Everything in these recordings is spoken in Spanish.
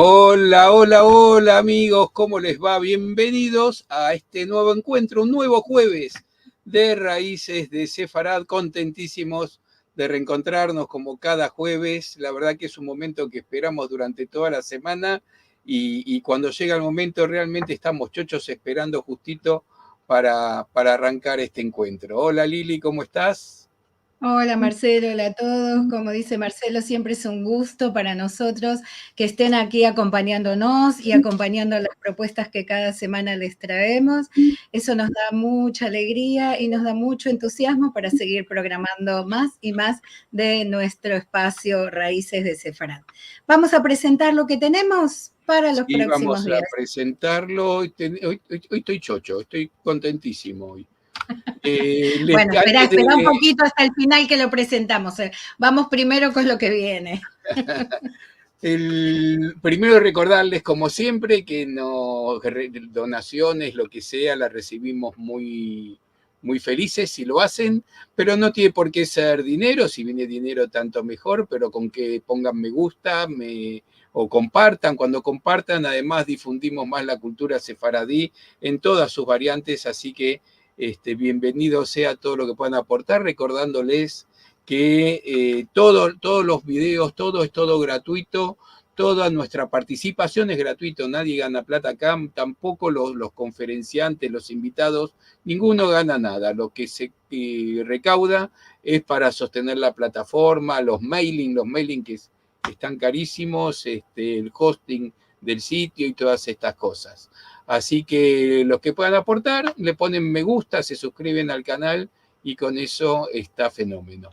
Hola, hola, hola amigos, ¿cómo les va? Bienvenidos a este nuevo encuentro, un nuevo jueves de Raíces de Sefarad. Contentísimos de reencontrarnos como cada jueves. La verdad que es un momento que esperamos durante toda la semana y cuando llega el momento realmente estamos chochos esperando justito para arrancar este encuentro. Hola Lili, ¿cómo estás? Hola Marcelo, hola a todos. Como dice Marcelo, siempre es un gusto para nosotros que estén aquí acompañándonos y acompañando las propuestas que cada semana les traemos. Eso nos da mucha alegría y nos da mucho entusiasmo para seguir programando más y más de nuestro espacio Raíces de Sefarad. Vamos a presentar lo que tenemos para los Sí, próximos vamos a días. presentarlo. Hoy estoy chocho, estoy contentísimo hoy. Bueno, espera, Antes espera un de, poquito hasta el final que lo presentamos. Vamos primero con lo que viene. primero recordarles, como siempre, que donaciones, lo que sea, las recibimos muy, muy felices si lo hacen, pero no tiene por qué ser dinero. Si viene dinero, tanto mejor, pero con que pongan me gusta o compartan. Cuando compartan, además difundimos más la cultura sefaradí en todas sus variantes, así que bienvenido sea todo lo que puedan aportar, recordándoles que todos los videos, todo es todo gratuito, toda nuestra participación es gratuito, nadie gana plata acá, tampoco los conferenciantes, los invitados, ninguno gana nada, lo que se recauda es para sostener la plataforma, los mailing que están carísimos, el hosting del sitio y todas estas cosas. Así que los que puedan aportar, le ponen me gusta, se suscriben al canal y con eso está fenómeno.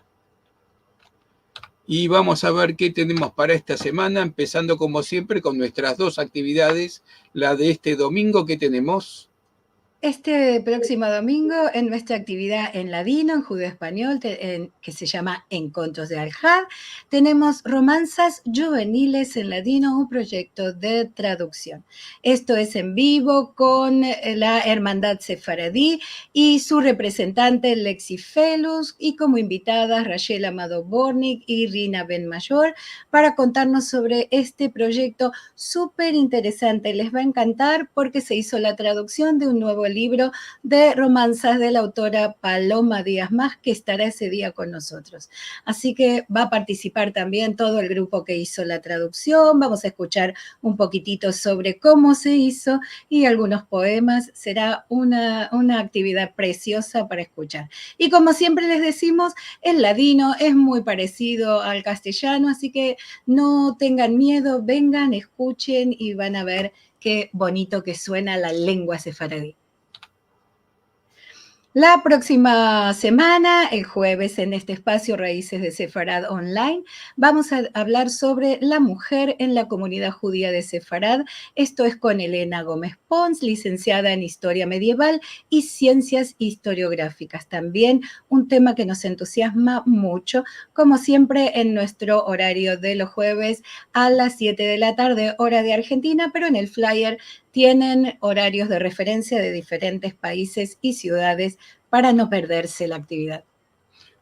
Y vamos a ver qué tenemos para esta semana, empezando como siempre con nuestras dos actividades. La de este domingo, ¿qué tenemos? Este próximo domingo, en nuestra actividad en ladino, en judeo español, que se llama Encontros de Al-Had, tenemos Romanzas Juveniles en Ladino, un proyecto de traducción. Esto es en vivo con la Hermandad Sefaradí y su representante Lexi Felus, y como invitadas Rachel Amado Bornik y Rina Ben Mayor, para contarnos sobre este proyecto súper interesante. Les va a encantar porque se hizo la traducción de un nuevo libro de romanzas de la autora Paloma Díaz Más, que estará ese día con nosotros. Así que va a participar también todo el grupo que hizo la traducción. Vamos a escuchar un poquitito sobre cómo se hizo y algunos poemas. Será una actividad preciosa para escuchar. Y como siempre les decimos, el ladino es muy parecido al castellano, así que no tengan miedo, vengan, escuchen y van a ver qué bonito que suena la lengua sefaradí. La próxima semana, el jueves, en este espacio Raíces de Sefarad Online, vamos a hablar sobre la mujer en la comunidad judía de Sefarad. Esto es con Elena Gómez Pons, licenciada en Historia Medieval y Ciencias Historiográficas. También un tema que nos entusiasma mucho, como siempre en nuestro horario de los jueves a las 7 de la tarde, hora de Argentina, pero en el flyer tienen horarios de referencia de diferentes países y ciudades para no perderse la actividad.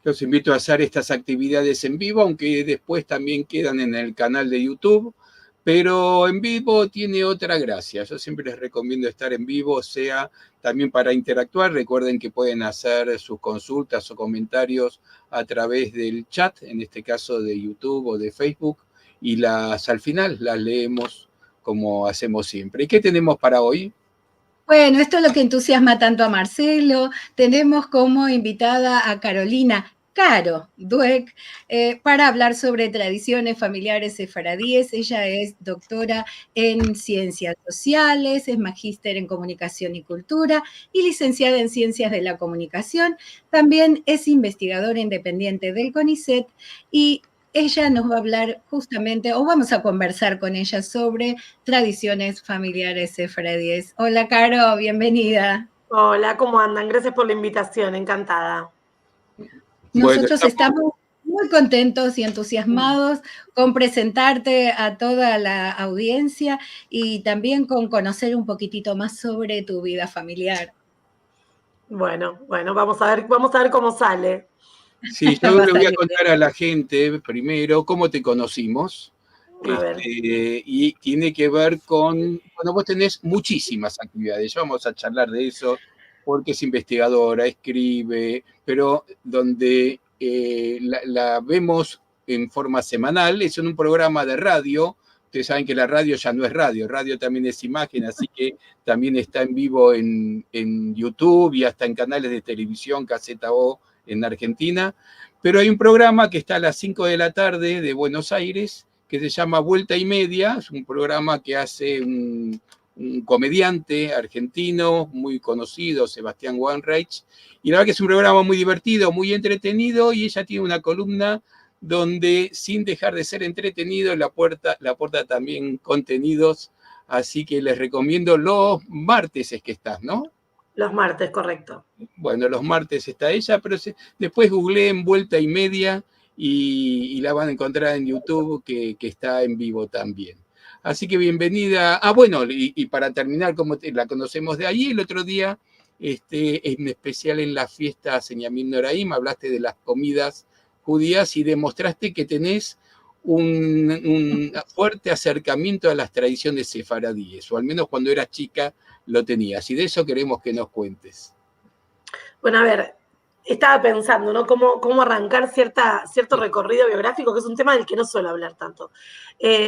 Los invito a hacer estas actividades en vivo, aunque después también quedan en el canal de YouTube, pero en vivo tiene otra gracia. Yo siempre les recomiendo estar en vivo, sea también para interactuar. Recuerden que pueden hacer sus consultas o comentarios a través del chat, en este caso de YouTube o de Facebook, y al final las leemos como hacemos siempre. ¿Y qué tenemos para hoy? Bueno, esto es lo que entusiasma tanto a Marcelo. Tenemos como invitada a Carolina Caro Dueck para hablar sobre tradiciones familiares sefaradíes. Ella es doctora en ciencias sociales, es magíster en comunicación y cultura y licenciada en ciencias de la comunicación. También es investigadora independiente del CONICET y ella nos va a hablar justamente, o vamos a conversar con ella sobre tradiciones familiares sefaradíes. Hola, Caro, bienvenida. Hola, ¿cómo andan? Gracias por la invitación, encantada. Bueno, Nosotros estamos muy contentos y entusiasmados con presentarte a toda la audiencia y también con conocer un poquitito más sobre tu vida familiar. Bueno, vamos a ver cómo sale. sí, yo Va a le voy a salir bien. contar a la gente primero cómo te conocimos. A ver. Y tiene que ver con, bueno, vos tenés muchísimas actividades, ya vamos a charlar de eso, porque es investigadora, escribe, pero donde la vemos en forma semanal, es en un programa de radio. Ustedes saben que la radio ya no es radio, radio también es imagen, así que también está en vivo en YouTube y hasta en canales de televisión, Caseta O en Argentina. Pero hay un programa que está a las 5 de la tarde de Buenos Aires, que se llama Vuelta y Media, es un programa que hace un comediante argentino muy conocido, Sebastián Wanreich, y la verdad que es un programa muy divertido, muy entretenido, y ella tiene una columna donde, sin dejar de ser entretenido, le aporta también contenidos, así que les recomiendo los martes es que estás, ¿no? Los martes, correcto. Bueno, los martes está ella, pero después googleen Vuelta y Media y la van a encontrar en YouTube, que está en vivo también. Así que bienvenida. Bueno, y para terminar, como la conocemos de ahí, el otro día, en especial en la fiesta Señamim Noraim, hablaste de las comidas judías y demostraste que tenés un fuerte acercamiento a las tradiciones sefaradíes, o al menos cuando eras chica lo tenías. Y de eso queremos que nos cuentes. Bueno, a ver, estaba pensando, ¿no? Cómo arrancar cierto recorrido biográfico, que es un tema del que no suelo hablar tanto.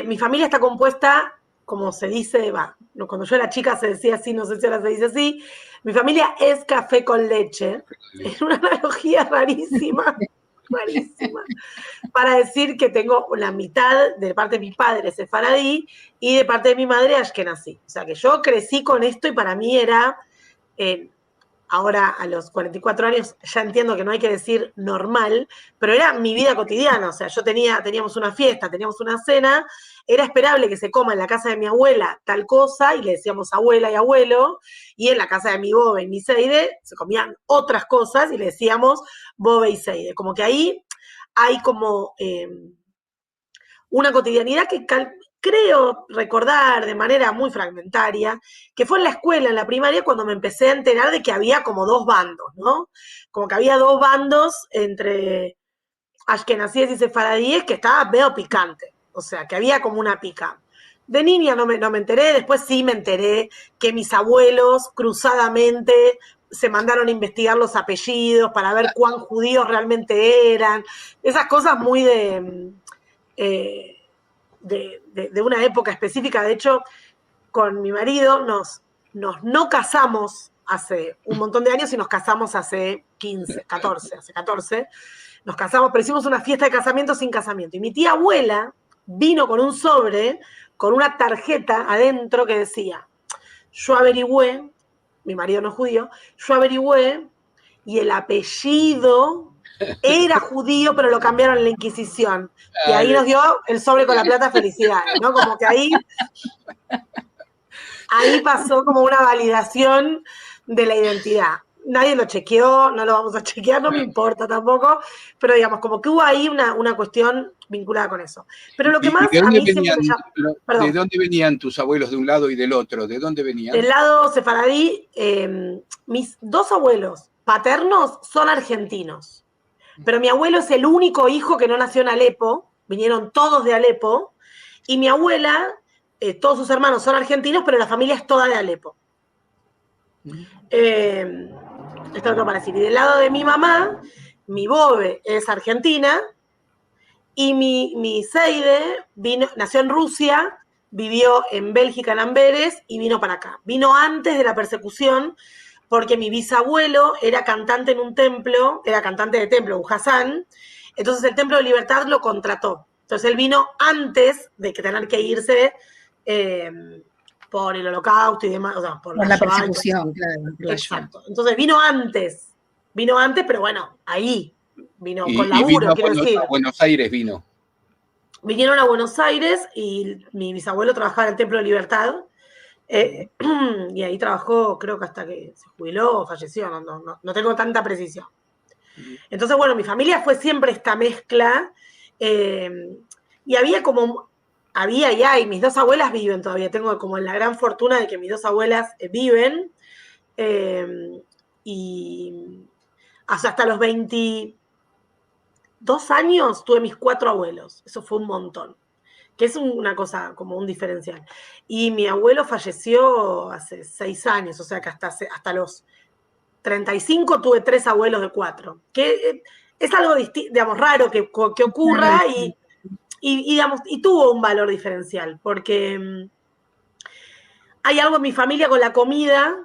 Mi familia está compuesta, como se dice, cuando yo era chica se decía así, no sé si ahora se dice así, mi familia es café con leche, es una analogía rarísima, para decir que tengo la mitad de parte de mi padre sefaradí y de parte de mi madre ashkenazí. O sea que yo crecí con esto y para mí era... ahora a los 44 años ya entiendo que no hay que decir normal, pero era mi vida cotidiana, o sea, teníamos una fiesta, teníamos una cena, era esperable que se coma en la casa de mi abuela tal cosa, y le decíamos abuela y abuelo, y en la casa de mi bobe y mi seide se comían otras cosas, y le decíamos bobe y seide, como que ahí hay como una cotidianidad que creo recordar de manera muy fragmentaria, que fue en la escuela, en la primaria, cuando me empecé a enterar de que había como dos bandos, ¿no? Como que había dos bandos entre ashkenazíes y sefaradíes que estaba medio picante, o sea, que había como una pica. De niña no me enteré, después sí me enteré que mis abuelos cruzadamente se mandaron a investigar los apellidos para ver cuán judíos realmente eran, esas cosas muy de una época específica. De hecho, con mi marido nos no casamos hace un montón de años y nos casamos hace 14. Nos casamos, pero hicimos una fiesta de casamiento sin casamiento. Y mi tía abuela vino con un sobre, con una tarjeta adentro que decía, yo averigüé, mi marido no es judío, yo averigüé y el apellido era judío, pero lo cambiaron en la Inquisición. Y ahí nos dio el sobre con la plata, felicidades, ¿no? Como que ahí pasó como una validación de la identidad. Nadie lo chequeó, no lo vamos a chequear, no me importa tampoco, pero digamos, como que hubo ahí una cuestión vinculada con eso. Pero lo que más a mí siempre me llama... ¿De dónde venían tus abuelos de un lado y del otro? ¿De dónde venían? Del lado sefaradí, mis dos abuelos paternos son argentinos, pero mi abuelo es el único hijo que no nació en Alepo, vinieron todos de Alepo, y mi abuela, todos sus hermanos son argentinos, pero la familia es toda de Alepo. Esto es lo para decir. Y del lado de mi mamá, mi bobe es argentina, y mi seide nació en Rusia, vivió en Bélgica, en Amberes, y vino para acá. Vino antes de la persecución, porque mi bisabuelo era cantante en un templo, era cantante de templo, un Hassan, entonces el Templo de Libertad lo contrató. Entonces él vino antes de que tener que irse por el Holocausto y demás, o sea, por la persecución, claro. Exacto. Entonces vino antes, pero bueno, ahí vino con laburo, vino quiero decir. A Buenos Aires vino. Vinieron a Buenos Aires y mi bisabuelo trabajaba en el Templo de Libertad. Y ahí trabajó, creo que hasta que se jubiló o falleció, no tengo tanta precisión. Entonces, bueno, mi familia fue siempre esta mezcla, y había y hay, mis dos abuelas viven todavía, tengo como la gran fortuna de que mis dos abuelas viven, y hasta los 22 años tuve mis 4 abuelos, eso fue un montón. que es una cosa como un diferencial. Y mi abuelo falleció hace 6 años, o sea que hasta los 35 tuve 3 abuelos de 4, que es algo digamos, raro que ocurra digamos, y tuvo un valor diferencial, porque hay algo en mi familia con la comida,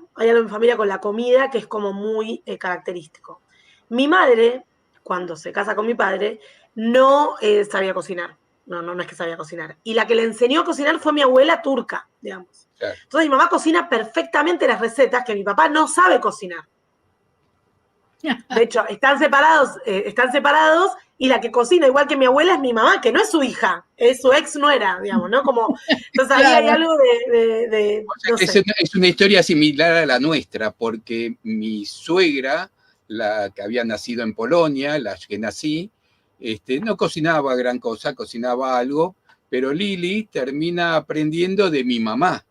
que es como muy característico. Mi madre, cuando se casa con mi padre, no sabía cocinar. No es que sabía cocinar. Y la que le enseñó a cocinar fue mi abuela turca, digamos. Claro. Entonces mi mamá cocina perfectamente las recetas que mi papá no sabe cocinar. De hecho, están separados y la que cocina igual que mi abuela es mi mamá, que no es su hija, es su ex nuera, digamos, ¿no? Como, entonces ahí hay algo no sé. Es una historia similar a la nuestra, porque mi suegra, la que había nacido en Polonia, la que nací, no cocinaba gran cosa, cocinaba algo, pero Lili termina aprendiendo de mi mamá.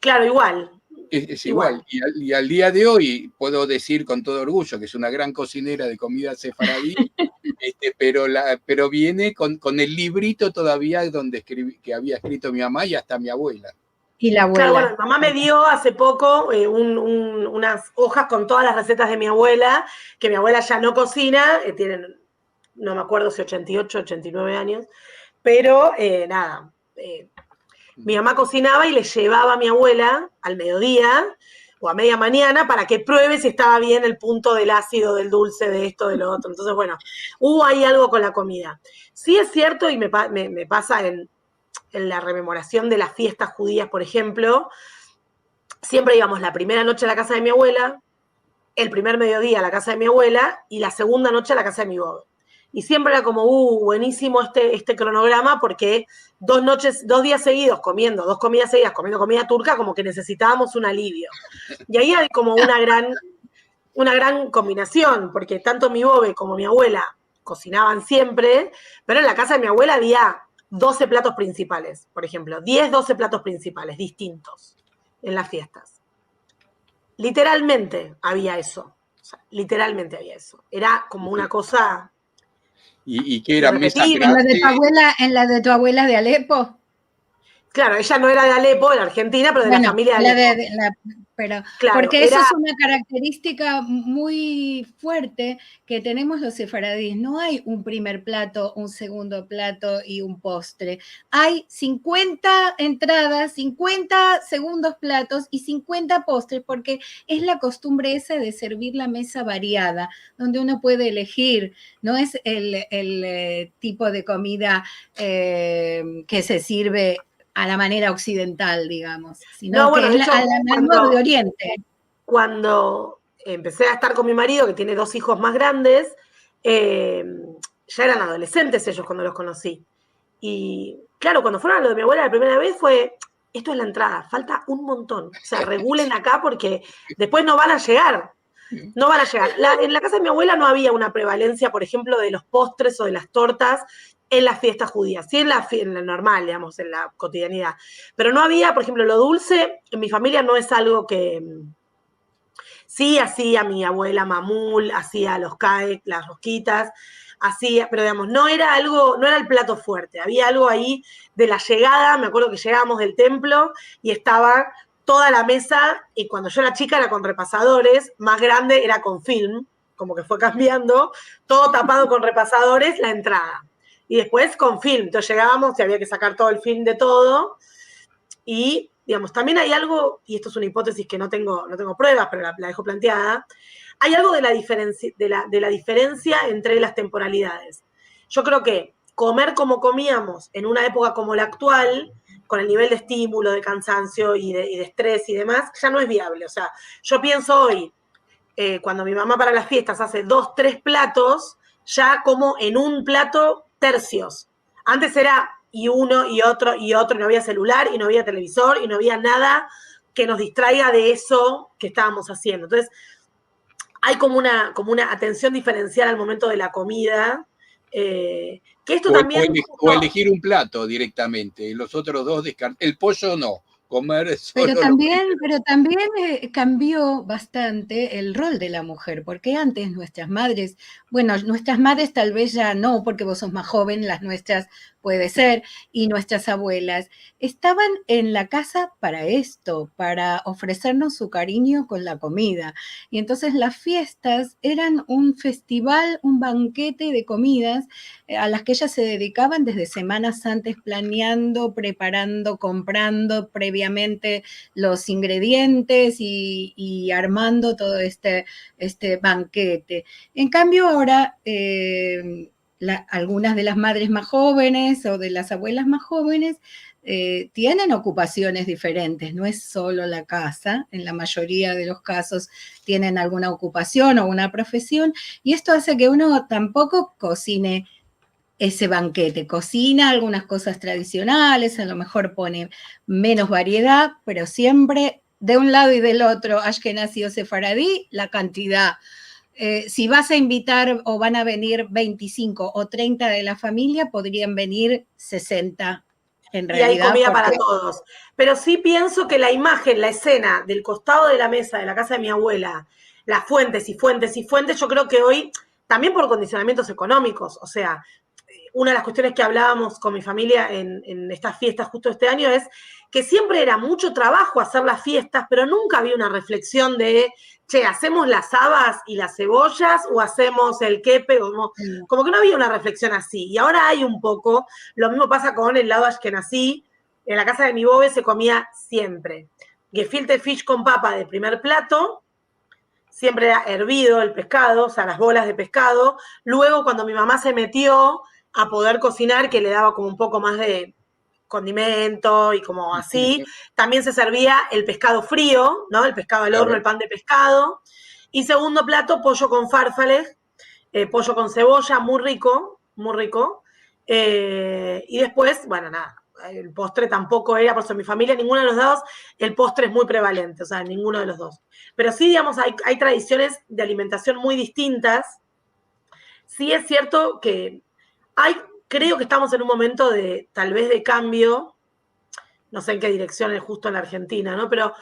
Claro, igual. Es igual. Y al día de hoy puedo decir con todo orgullo que es una gran cocinera de comida sefaradí, pero viene con el librito todavía que había escrito mi mamá y hasta mi abuela. Y la abuela. Claro, bueno, mi mamá me dio hace poco unas hojas con todas las recetas de mi abuela, que mi abuela ya no cocina, tienen, no me acuerdo si 88, 89 años, pero nada, mi mamá cocinaba y le llevaba a mi abuela al mediodía o a media mañana para que pruebe si estaba bien el punto del ácido, del dulce, de esto, de lo otro. Entonces, bueno, hubo ahí algo con la comida. Sí es cierto, y me pasa en la rememoración de las fiestas judías, por ejemplo, siempre íbamos la primera noche a la casa de mi abuela, el primer mediodía a la casa de mi abuela y la segunda noche a la casa de mi bobe. Y siempre era como, buenísimo este cronograma, porque 2 días seguidos comiendo, 2 comidas seguidas comiendo comida turca, como que necesitábamos un alivio. Y ahí hay como una gran combinación, porque tanto mi bobe como mi abuela cocinaban siempre, pero en la casa de mi abuela había 12 platos principales, por ejemplo, 10, 12 platos principales distintos en las fiestas. Literalmente había eso. O sea, literalmente había eso. Era como una cosa. ¿Y qué era? ¿Mesa grande? ¿En la de tu abuela de Alepo? Claro, ella no era de Alepo, de Argentina, pero de la familia de Alepo. Pero, claro, porque eso es una característica muy fuerte que tenemos los sefaradíes. No hay un primer plato, un segundo plato y un postre. Hay 50 entradas, 50 segundos platos y 50 postres, porque es la costumbre esa de servir la mesa variada, donde uno puede elegir. No es el tipo de comida que se sirve a la manera occidental, digamos, sino que es a la manera de Oriente. Cuando empecé a estar con mi marido, que tiene 2 hijos más grandes, ya eran adolescentes ellos cuando los conocí. Y claro, cuando fueron a lo de mi abuela la primera vez fue, esto es la entrada, falta un montón. O sea, regulen acá porque después no van a llegar. No van a llegar. En la casa de mi abuela no había una prevalencia, por ejemplo, de los postres o de las tortas en las fiestas judías, sí en la normal, digamos, en la cotidianidad. Pero no había, por ejemplo, lo dulce, en mi familia no es algo que. Sí hacía mi abuela mamul, hacía los caek, las rosquitas, hacía, pero digamos, no era el plato fuerte, había algo ahí de la llegada, me acuerdo que llegábamos del templo y estaba toda la mesa, y cuando yo era chica era con repasadores, más grande era con film, como que fue cambiando, todo tapado con repasadores, la entrada. Y después con film, entonces llegábamos y había que sacar todo el film de todo, y digamos, también hay algo, y esto es una hipótesis que no tengo pruebas, pero la dejo planteada, hay algo de la diferencia entre las temporalidades. Yo creo que comer como comíamos en una época como la actual, con el nivel de estímulo, de cansancio y de estrés y demás, ya no es viable. O sea, yo pienso hoy, cuando mi mamá para las fiestas hace 2, 3 platos, ya como en un plato tercios. Antes era y uno y otro, y no había celular, y no había televisor, y no había nada que nos distraiga de eso que estábamos haciendo. Entonces, hay como una atención diferencial al momento de la comida, que esto también. O elegir un plato directamente, los otros 2 el pollo no, comer Pero solo lo también, primero. pero también cambió bastante el rol de la mujer, porque antes nuestras madres, bueno, nuestras madres tal vez ya no, porque vos sos más joven, las nuestras puede ser, y nuestras abuelas, estaban en la casa para esto, para ofrecernos su cariño con la comida. Y entonces las fiestas eran un festival, un banquete de comidas a las que ellas se dedicaban desde semanas antes, planeando, preparando, comprando previamente los ingredientes y armando todo este banquete. En cambio, ahora algunas de las madres más jóvenes o de las abuelas más jóvenes tienen ocupaciones diferentes, no es solo la casa, en la mayoría de los casos tienen alguna ocupación o una profesión, y esto hace que uno tampoco cocine ese banquete, cocina algunas cosas tradicionales, a lo mejor pone menos variedad, pero siempre de un lado y del otro, ashkenazí o sefaradí, la cantidad. Si vas a invitar o van a venir 25 o 30 de la familia, podrían venir 60 en Y hay realidad, comida porque para todos. Pero sí pienso que la imagen, la escena del costado de la mesa de la casa de mi abuela, las fuentes y fuentes y fuentes, yo creo que hoy, también por condicionamientos económicos, o sea, una de las cuestiones que hablábamos con mi familia en estas fiestas justo este año es que siempre era mucho trabajo hacer las fiestas, pero nunca había una reflexión de, che, ¿hacemos las habas y las cebollas o hacemos el quepe? Como que no había una reflexión así. Y ahora hay un poco, lo mismo pasa con el lado ashkenazí. En la casa de mi bobe se comía siempre gefilte fish con papa de primer plato, siempre era hervido el pescado, o sea, las bolas de pescado. Luego, cuando mi mamá se metió a poder cocinar, que le daba como un poco más de condimento y como así, también se servía el pescado frío, ¿no? El pescado al horno, el pan de pescado. Y segundo plato, pollo con farfales, pollo con cebolla, muy rico, muy rico. Y después, bueno, nada, el postre tampoco era, por eso en mi familia, ninguno de los dos, el postre es muy prevalente, o sea, ninguno de los dos. Pero sí, digamos, hay tradiciones de alimentación muy distintas. Sí es cierto que creo que estamos en un momento de, tal vez, de cambio, no sé en qué dirección es justo en la Argentina, ¿no? Pero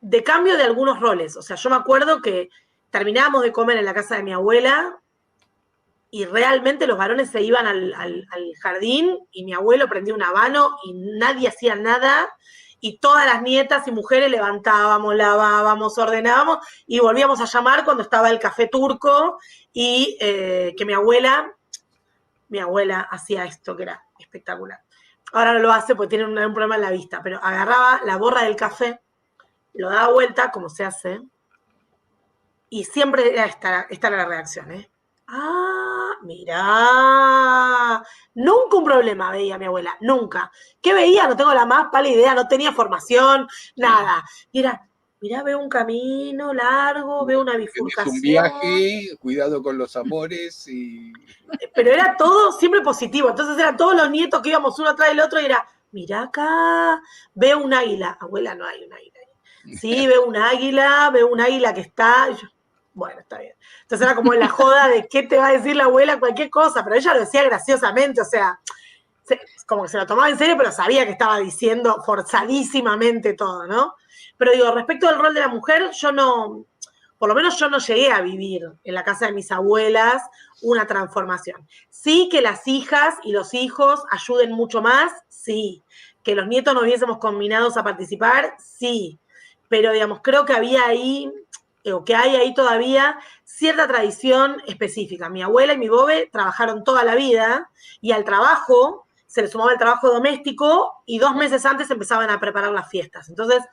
de cambio de algunos roles. O sea, yo me acuerdo que terminábamos de comer en la casa de mi abuela y realmente los varones se iban al jardín y mi abuelo prendía un habano y nadie hacía nada y todas las nietas y mujeres levantábamos, lavábamos, ordenábamos y volvíamos a llamar cuando estaba el café turco y que mi abuela hacía esto que era espectacular. Ahora no lo hace porque tiene un problema en la vista, pero agarraba la borra del café, lo daba vuelta, como se hace, y siempre era esta era la reacción, ¿eh? Ah, mirá. Nunca un problema veía mi abuela, nunca. ¿Qué veía? No tengo la más pálida idea, no tenía formación, nada. Y era, mirá, veo un camino largo, veo una Tenés un bifurcación. viaje, cuidado con los amores y... Pero era todo siempre positivo. Entonces eran todos los nietos que íbamos uno atrás del otro y era, mirá acá, veo un águila. Abuela, no hay un águila. Sí, veo un águila que está... Yo, bueno, está bien. Entonces era como la joda de qué te va a decir la abuela, cualquier cosa, pero ella lo decía graciosamente, o sea, como que se lo tomaba en serio, pero sabía que estaba diciendo forzadísimamente todo, ¿no? Pero digo, respecto al rol de la mujer, yo no, por lo menos yo no llegué a vivir en la casa de mis abuelas una transformación. Sí que las hijas y los hijos ayuden mucho más, sí. Que los nietos nos viésemos combinados a participar, sí. Pero digamos, creo que había ahí, o que hay ahí todavía, cierta tradición específica. Mi abuela y mi bobe trabajaron toda la vida y al trabajo se les sumaba el trabajo doméstico y 2 meses antes empezaban a preparar las fiestas. Entonces,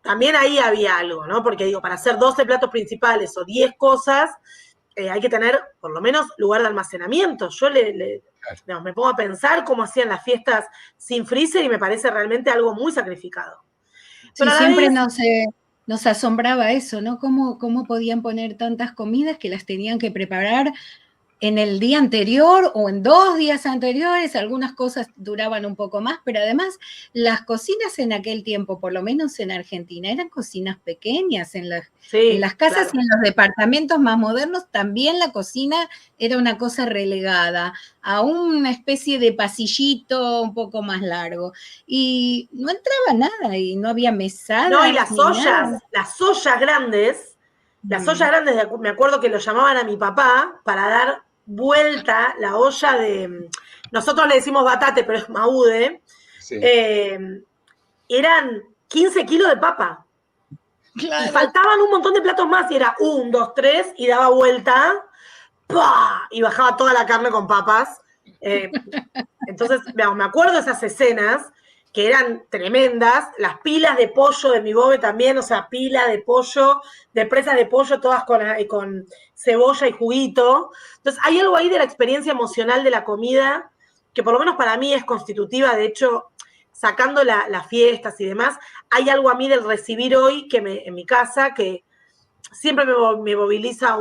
también ahí había algo, ¿no? Porque digo, para hacer 12 platos principales o 10 cosas, hay que tener por lo menos lugar de almacenamiento. Yo digamos, me pongo a pensar cómo hacían las fiestas sin freezer y me parece realmente algo muy sacrificado. sí, Pero a la siempre vez, nos asombraba eso, ¿no? ¿Cómo podían poner tantas comidas que las tenían que preparar en el día anterior o en 2 días anteriores, algunas cosas duraban un poco más, pero además las cocinas en aquel tiempo, por lo menos en Argentina, eran cocinas pequeñas, en las casas claro. y en los departamentos más modernos también la cocina era una cosa relegada a una especie de pasillito un poco más largo, y no entraba nada, y no había No, y mesadas ni nada. las ollas grandes, me acuerdo que lo llamaban a mi papá para dar vuelta la olla nosotros le decimos batate, pero es maude, Sí. eran 15 kilos de papa. Claro. Y faltaban un montón de platos más, y era 1, 2, 3, y daba vuelta, ¡pah! Y bajaba toda la carne con papas. Entonces, me acuerdo de esas escenas que eran tremendas, las pilas de pollo de mi bobe también, o sea, pila de pollo, de presas de pollo, todas con cebolla y juguito. Entonces, hay algo ahí de la experiencia emocional de la comida, que por lo menos para mí es constitutiva, de hecho, sacando las fiestas y demás, hay algo a mí del recibir hoy en mi casa que siempre me moviliza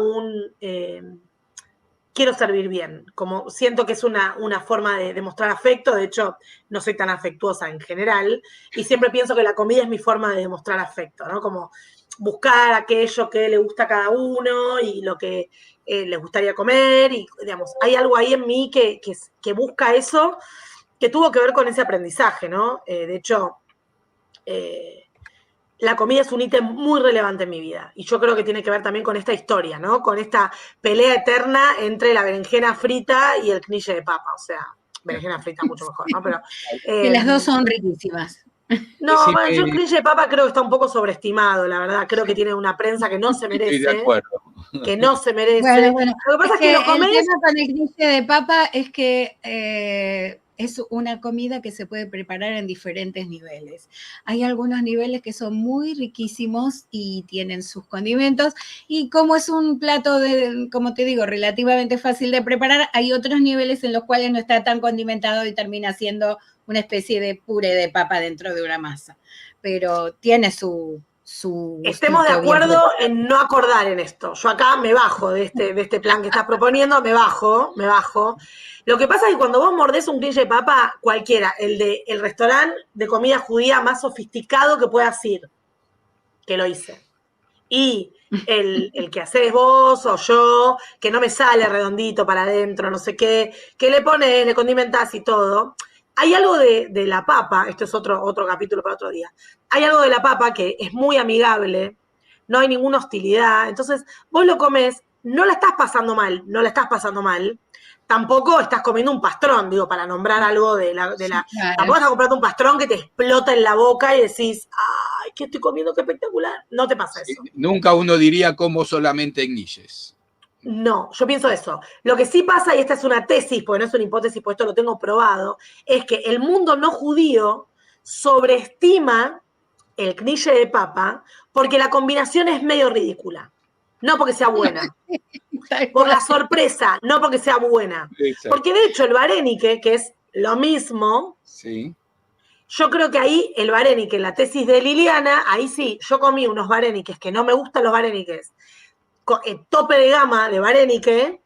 quiero servir bien, como siento que es una forma de demostrar afecto, de hecho no soy tan afectuosa en general, y siempre pienso que la comida es mi forma de demostrar afecto, ¿no? Como buscar aquello que le gusta a cada uno y lo que les gustaría comer, y digamos, hay algo ahí en mí que busca eso, que tuvo que ver con ese aprendizaje, ¿no? De hecho, la comida es un ítem muy relevante en mi vida. Y yo creo que tiene que ver también con esta historia, ¿no? Con esta pelea eterna entre la berenjena frita y el kniche de papa. O sea, berenjena frita mucho mejor, ¿no? Pero, que las dos son riquísimas. No, bueno, yo el kniche de papa creo que está un poco sobreestimado, la verdad. Creo que tiene una prensa que no se merece. Estoy de acuerdo. Que no se merece. Bueno, lo que pasa es que lo comes. El tema con el kniche de papa es que es una comida que se puede preparar en diferentes niveles. Hay algunos niveles que son muy riquísimos y tienen sus condimentos, y como es un plato, como te digo, relativamente fácil de preparar, hay otros niveles en los cuales no está tan condimentado y termina siendo una especie de puré de papa dentro de una masa. Pero tiene su Estemos de acuerdo en no acordar en esto. Yo acá me bajo de este plan que estás proponiendo, me bajo. Lo que pasa es que cuando vos mordés un kniche de papa, cualquiera, el restaurante de comida judía más sofisticado que puedas ir, que lo hice. Y el que haces vos o yo, que no me sale redondito para adentro, no sé qué, que le pones, le condimentás y todo. Hay algo de la papa, esto es otro capítulo para otro día, hay algo de la papa que es muy amigable, no hay ninguna hostilidad, entonces vos lo comes, no la estás pasando mal, tampoco estás comiendo un pastrón, digo, para nombrar algo Claro. Tampoco estás comprando un pastrón que te explota en la boca y decís, ¡ay, qué estoy comiendo, qué espectacular! No te pasa eso. Nunca uno diría como solamente kniches. No, yo pienso eso. Lo que sí pasa, y esta es una tesis, porque no es una hipótesis, pues esto lo tengo probado, es que el mundo no judío sobreestima el kniche de papa porque la combinación es medio ridícula. No porque sea buena. Por la sorpresa, no porque sea buena. Exacto. Porque de hecho el varenike, que es lo mismo, sí. Yo creo que ahí el varenique, en la tesis de Liliana, ahí sí, yo comí unos vareniques que no me gustan los vareniques, tope de gama de varenique,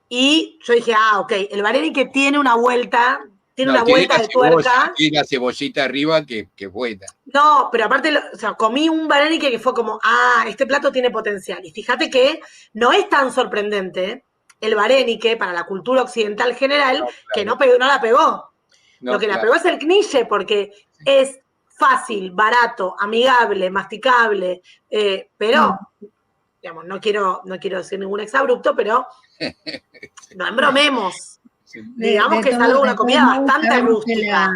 y yo dije, ok, el varenique tiene una vuelta, tiene de tuerca. Tiene la cebollita arriba que es buena. No, pero aparte, o sea, comí un varenique que fue como, este plato tiene potencial. Y fíjate que no es tan sorprendente el varenique para la cultura occidental general, no, claro, que no la pegó. No, lo que la pegó es el kniche, porque es fácil, barato, amigable, masticable, pero, digamos, no quiero decir ningún exabrupto, pero no embromemos. Sí. Digamos que es algo, una comida bastante rústica.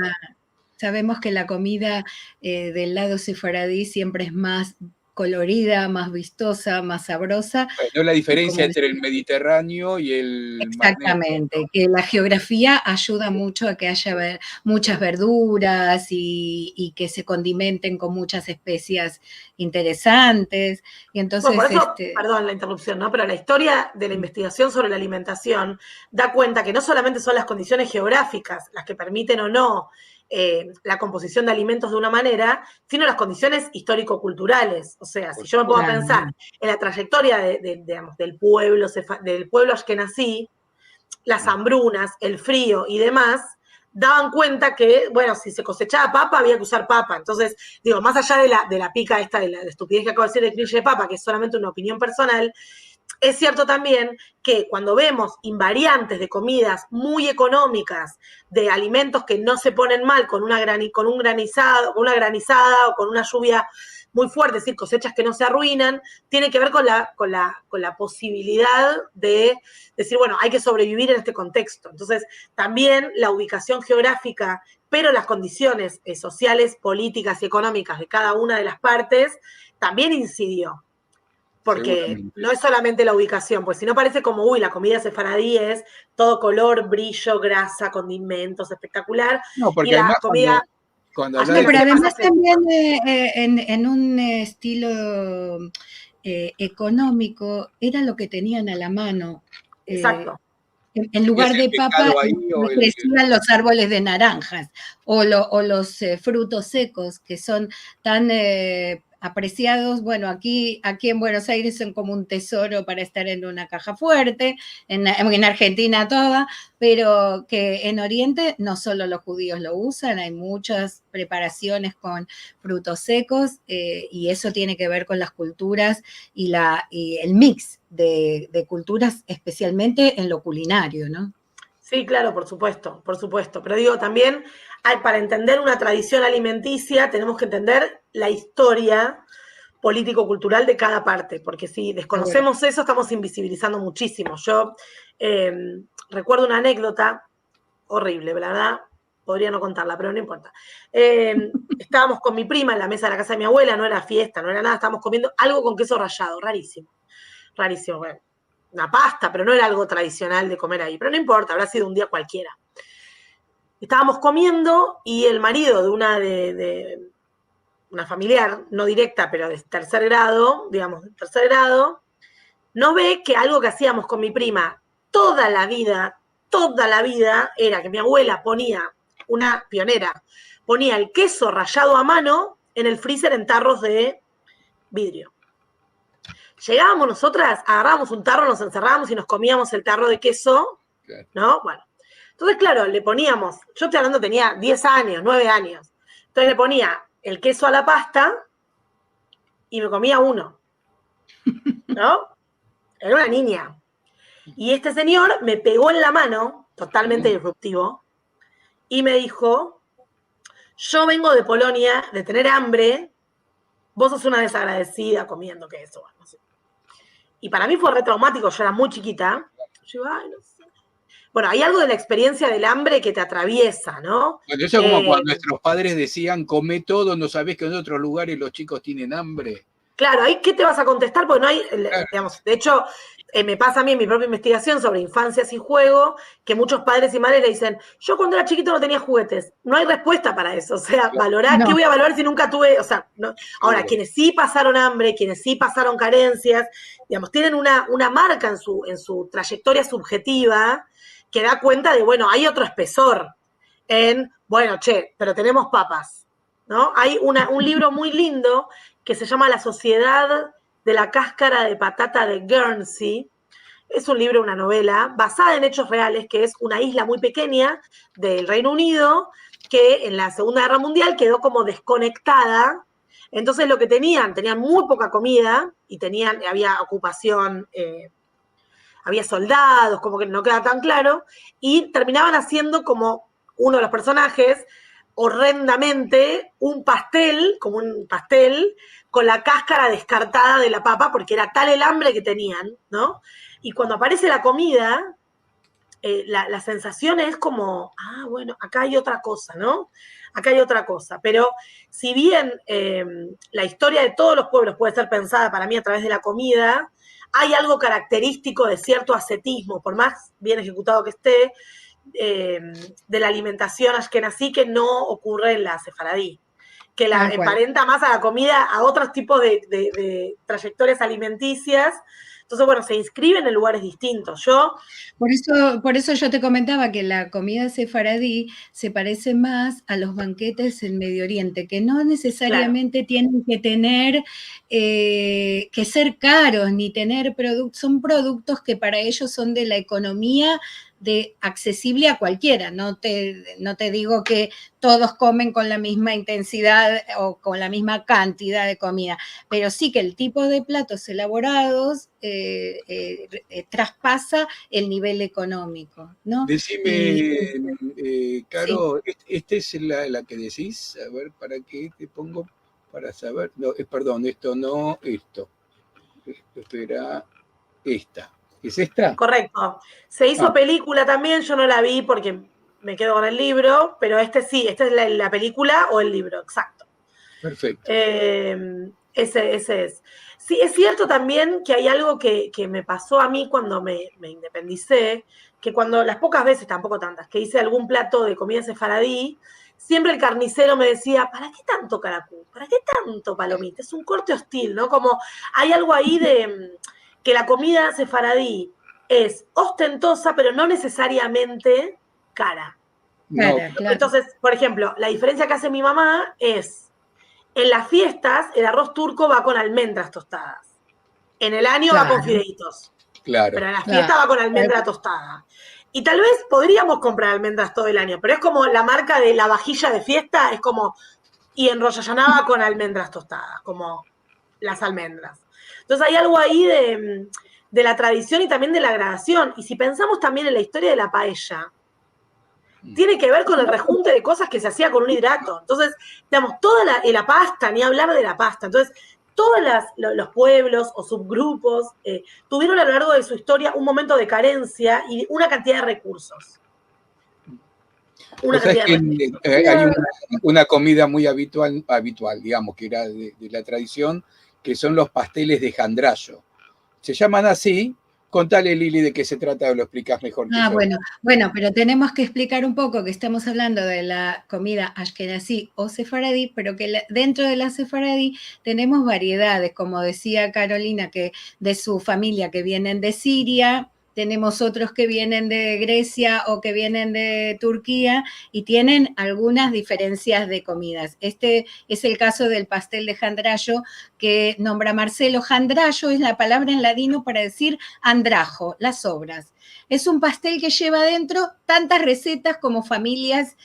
Sabemos que la comida del lado sefaradí siempre es más colorida, más vistosa, más sabrosa. Bueno, la diferencia entre el Mediterráneo y el Exactamente, Mar Negro, ¿no? Que la geografía ayuda mucho a que haya muchas verduras y que se condimenten con muchas especias interesantes. Y entonces, por eso, perdón la interrupción, ¿no? Pero la historia de la investigación sobre la alimentación da cuenta que no solamente son las condiciones geográficas las que permiten o no la composición de alimentos de una manera, sino las condiciones histórico-culturales. O sea, si yo me pongo a pensar en la trayectoria digamos, del pueblo ashkenazí, las hambrunas, el frío y demás, daban cuenta que, bueno, si se cosechaba papa, había que usar papa. Entonces, digo, más allá de la pica esta, de la estupidez que acabo de decir de cliché de papa, que es solamente una opinión personal, es cierto también que cuando vemos invariantes de comidas muy económicas, de alimentos que no se ponen mal con una granizada o con una lluvia muy fuerte, es decir, cosechas que no se arruinan, tiene que ver con la posibilidad de decir, bueno, hay que sobrevivir en este contexto. Entonces, también la ubicación geográfica, pero las condiciones sociales, políticas y económicas de cada una de las partes, también incidió. Porque no es solamente la ubicación, pues si no parece como, uy, la comida sefaradí es todo color, brillo, grasa, condimentos, espectacular. No, porque y la además comida cuando No, pero además también en un estilo económico era lo que tenían a la mano. Exacto. En lugar de papa, crecían los árboles de naranjas o los frutos secos que son tan apreciados. Bueno, aquí en Buenos Aires son como un tesoro para estar en una caja fuerte, en Argentina toda, pero que en Oriente no solo los judíos lo usan, hay muchas preparaciones con frutos secos y eso tiene que ver con las culturas y el mix de culturas, especialmente en lo culinario, ¿no? Sí, claro, por supuesto. Pero digo, también para entender una tradición alimenticia tenemos que entender la historia político-cultural de cada parte, porque si desconocemos eso estamos invisibilizando muchísimo. Yo recuerdo una anécdota horrible, la verdad, podría no contarla, pero no importa. Estábamos con mi prima en la mesa de la casa de mi abuela, no era fiesta, no era nada, estábamos comiendo algo con queso rallado, rarísimo, bueno, una pasta, pero no era algo tradicional de comer ahí, pero no importa, habrá sido un día cualquiera. Estábamos comiendo y el marido de una familiar, no directa, pero de tercer grado, no ve que algo que hacíamos con mi prima toda la vida, era que mi abuela ponía, una pionera, ponía el queso rallado a mano en el freezer en tarros de vidrio. Llegábamos nosotras, agarrábamos un tarro, nos encerrábamos y nos comíamos el tarro de queso, ¿no? Bueno, entonces, claro, le poníamos, yo estoy hablando, tenía 10 años, 9 años, entonces le ponía el queso a la pasta y me comía uno, ¿no? Era una niña. Y este señor me pegó en la mano, totalmente disruptivo, y me dijo, yo vengo de Polonia, de tener hambre, vos sos una desagradecida comiendo queso, no sé. Y para mí fue re traumático, yo era muy chiquita. Yo digo, ay, no sé. Bueno, hay algo de la experiencia del hambre que te atraviesa, ¿no? Bueno, eso es como cuando nuestros padres decían, come todo, no sabés que en otros lugares los chicos tienen hambre. Claro, ahí ¿qué te vas a contestar? Porque no hay, digamos, de hecho, me pasa a mí en mi propia investigación sobre infancia sin juego, que muchos padres y madres le dicen, yo cuando era chiquito no tenía juguetes. No hay respuesta para eso, o sea, valorar, ¿qué voy a valorar si nunca tuve? O sea, no. Ahora, quienes sí pasaron hambre, quienes sí pasaron carencias, digamos, tienen una marca en su trayectoria subjetiva que da cuenta de, bueno, hay otro espesor en, bueno, pero tenemos papas, ¿no? Hay un libro muy lindo que se llama La Sociedad de la Cáscara de Patata de Guernsey. Es un libro, una novela, basada en hechos reales, que es una isla muy pequeña del Reino Unido, que en la Segunda Guerra Mundial quedó como desconectada. Entonces lo que tenían muy poca comida y había ocupación, había soldados, como que no queda tan claro, y terminaban haciendo como uno de los personajes, horrendamente, como un pastel, con la cáscara descartada de la papa, porque era tal el hambre que tenían, ¿no? Y cuando aparece la comida, la sensación es como, bueno, acá hay otra cosa, ¿no? Acá hay otra cosa. Pero si bien la historia de todos los pueblos puede ser pensada para mí a través de la comida, hay algo característico de cierto ascetismo, por más bien ejecutado que esté, de la alimentación ashkenazí que no ocurre en la sefaradí, que la emparenta más a la comida, a otros tipos de trayectorias alimenticias, Entonces, bueno, se inscriben en lugares distintos. Por eso yo te comentaba que la comida sefaradí se parece más a los banquetes en Medio Oriente, que no necesariamente tienen que tener, que ser caros, ni tener productos, son productos que para ellos son de la economía accesible a cualquiera. No te digo que todos comen con la misma intensidad o con la misma cantidad de comida, pero sí que el tipo de platos elaborados traspasa el nivel económico, ¿no? Decime, Caro, Sí. ¿esta es la que decís? A ver, ¿para qué te pongo? Para saber. No, perdón, esto no, esto. Espera, esta. ¿Es esta? Correcto. Se hizo película también, yo no la vi porque me quedo con el libro, pero sí, esta es la película o el libro, exacto. Perfecto. Ese es. Sí, es cierto también que hay algo que me pasó a mí cuando me independicé, que cuando las pocas veces, tampoco tantas, que hice algún plato de comida sefaradí, siempre el carnicero me decía, ¿para qué tanto caracú? ¿Para qué tanto palomita? Es un corte hostil, ¿no? Como hay algo ahí de que la comida sefaradí es ostentosa, pero no necesariamente cara. No, Claro. Entonces, por ejemplo, la diferencia que hace mi mamá es, en las fiestas el arroz turco va con almendras tostadas. En el año va con fideitos. claro. Pero en la fiesta va con almendra tostada. Y tal vez podríamos comprar almendras todo el año, pero es como la marca de la vajilla de fiesta, es como, y en Rosh Hashanah va con almendras tostadas, como las almendras. Entonces hay algo ahí de la tradición y también de la gradación. Y si pensamos también en la historia de la paella, tiene que ver con el rejunte de cosas que se hacía con un hidrato. Entonces, digamos, toda la pasta, ni hablar de la pasta. Entonces, todos los pueblos o subgrupos tuvieron a lo largo de su historia un momento de carencia y una cantidad de recursos. Hay una comida muy habitual, digamos, que era de la tradición, que son los pasteles de jandrayo. Se llaman así. Contale, Lili, de qué se trata, lo explicás mejor que yo. Bueno, pero tenemos que explicar un poco que estamos hablando de la comida ashkenazí o sefaradí, pero que dentro de la sefaradí tenemos variedades, como decía Carolina, que de su familia que vienen de Siria, tenemos otros que vienen de Grecia o que vienen de Turquía y tienen algunas diferencias de comidas. Este es el caso del pastel de jandrayo que nombra Marcelo. Jandrayo es la palabra en ladino para decir andrajo, las sobras. Es un pastel que lleva adentro tantas recetas como familias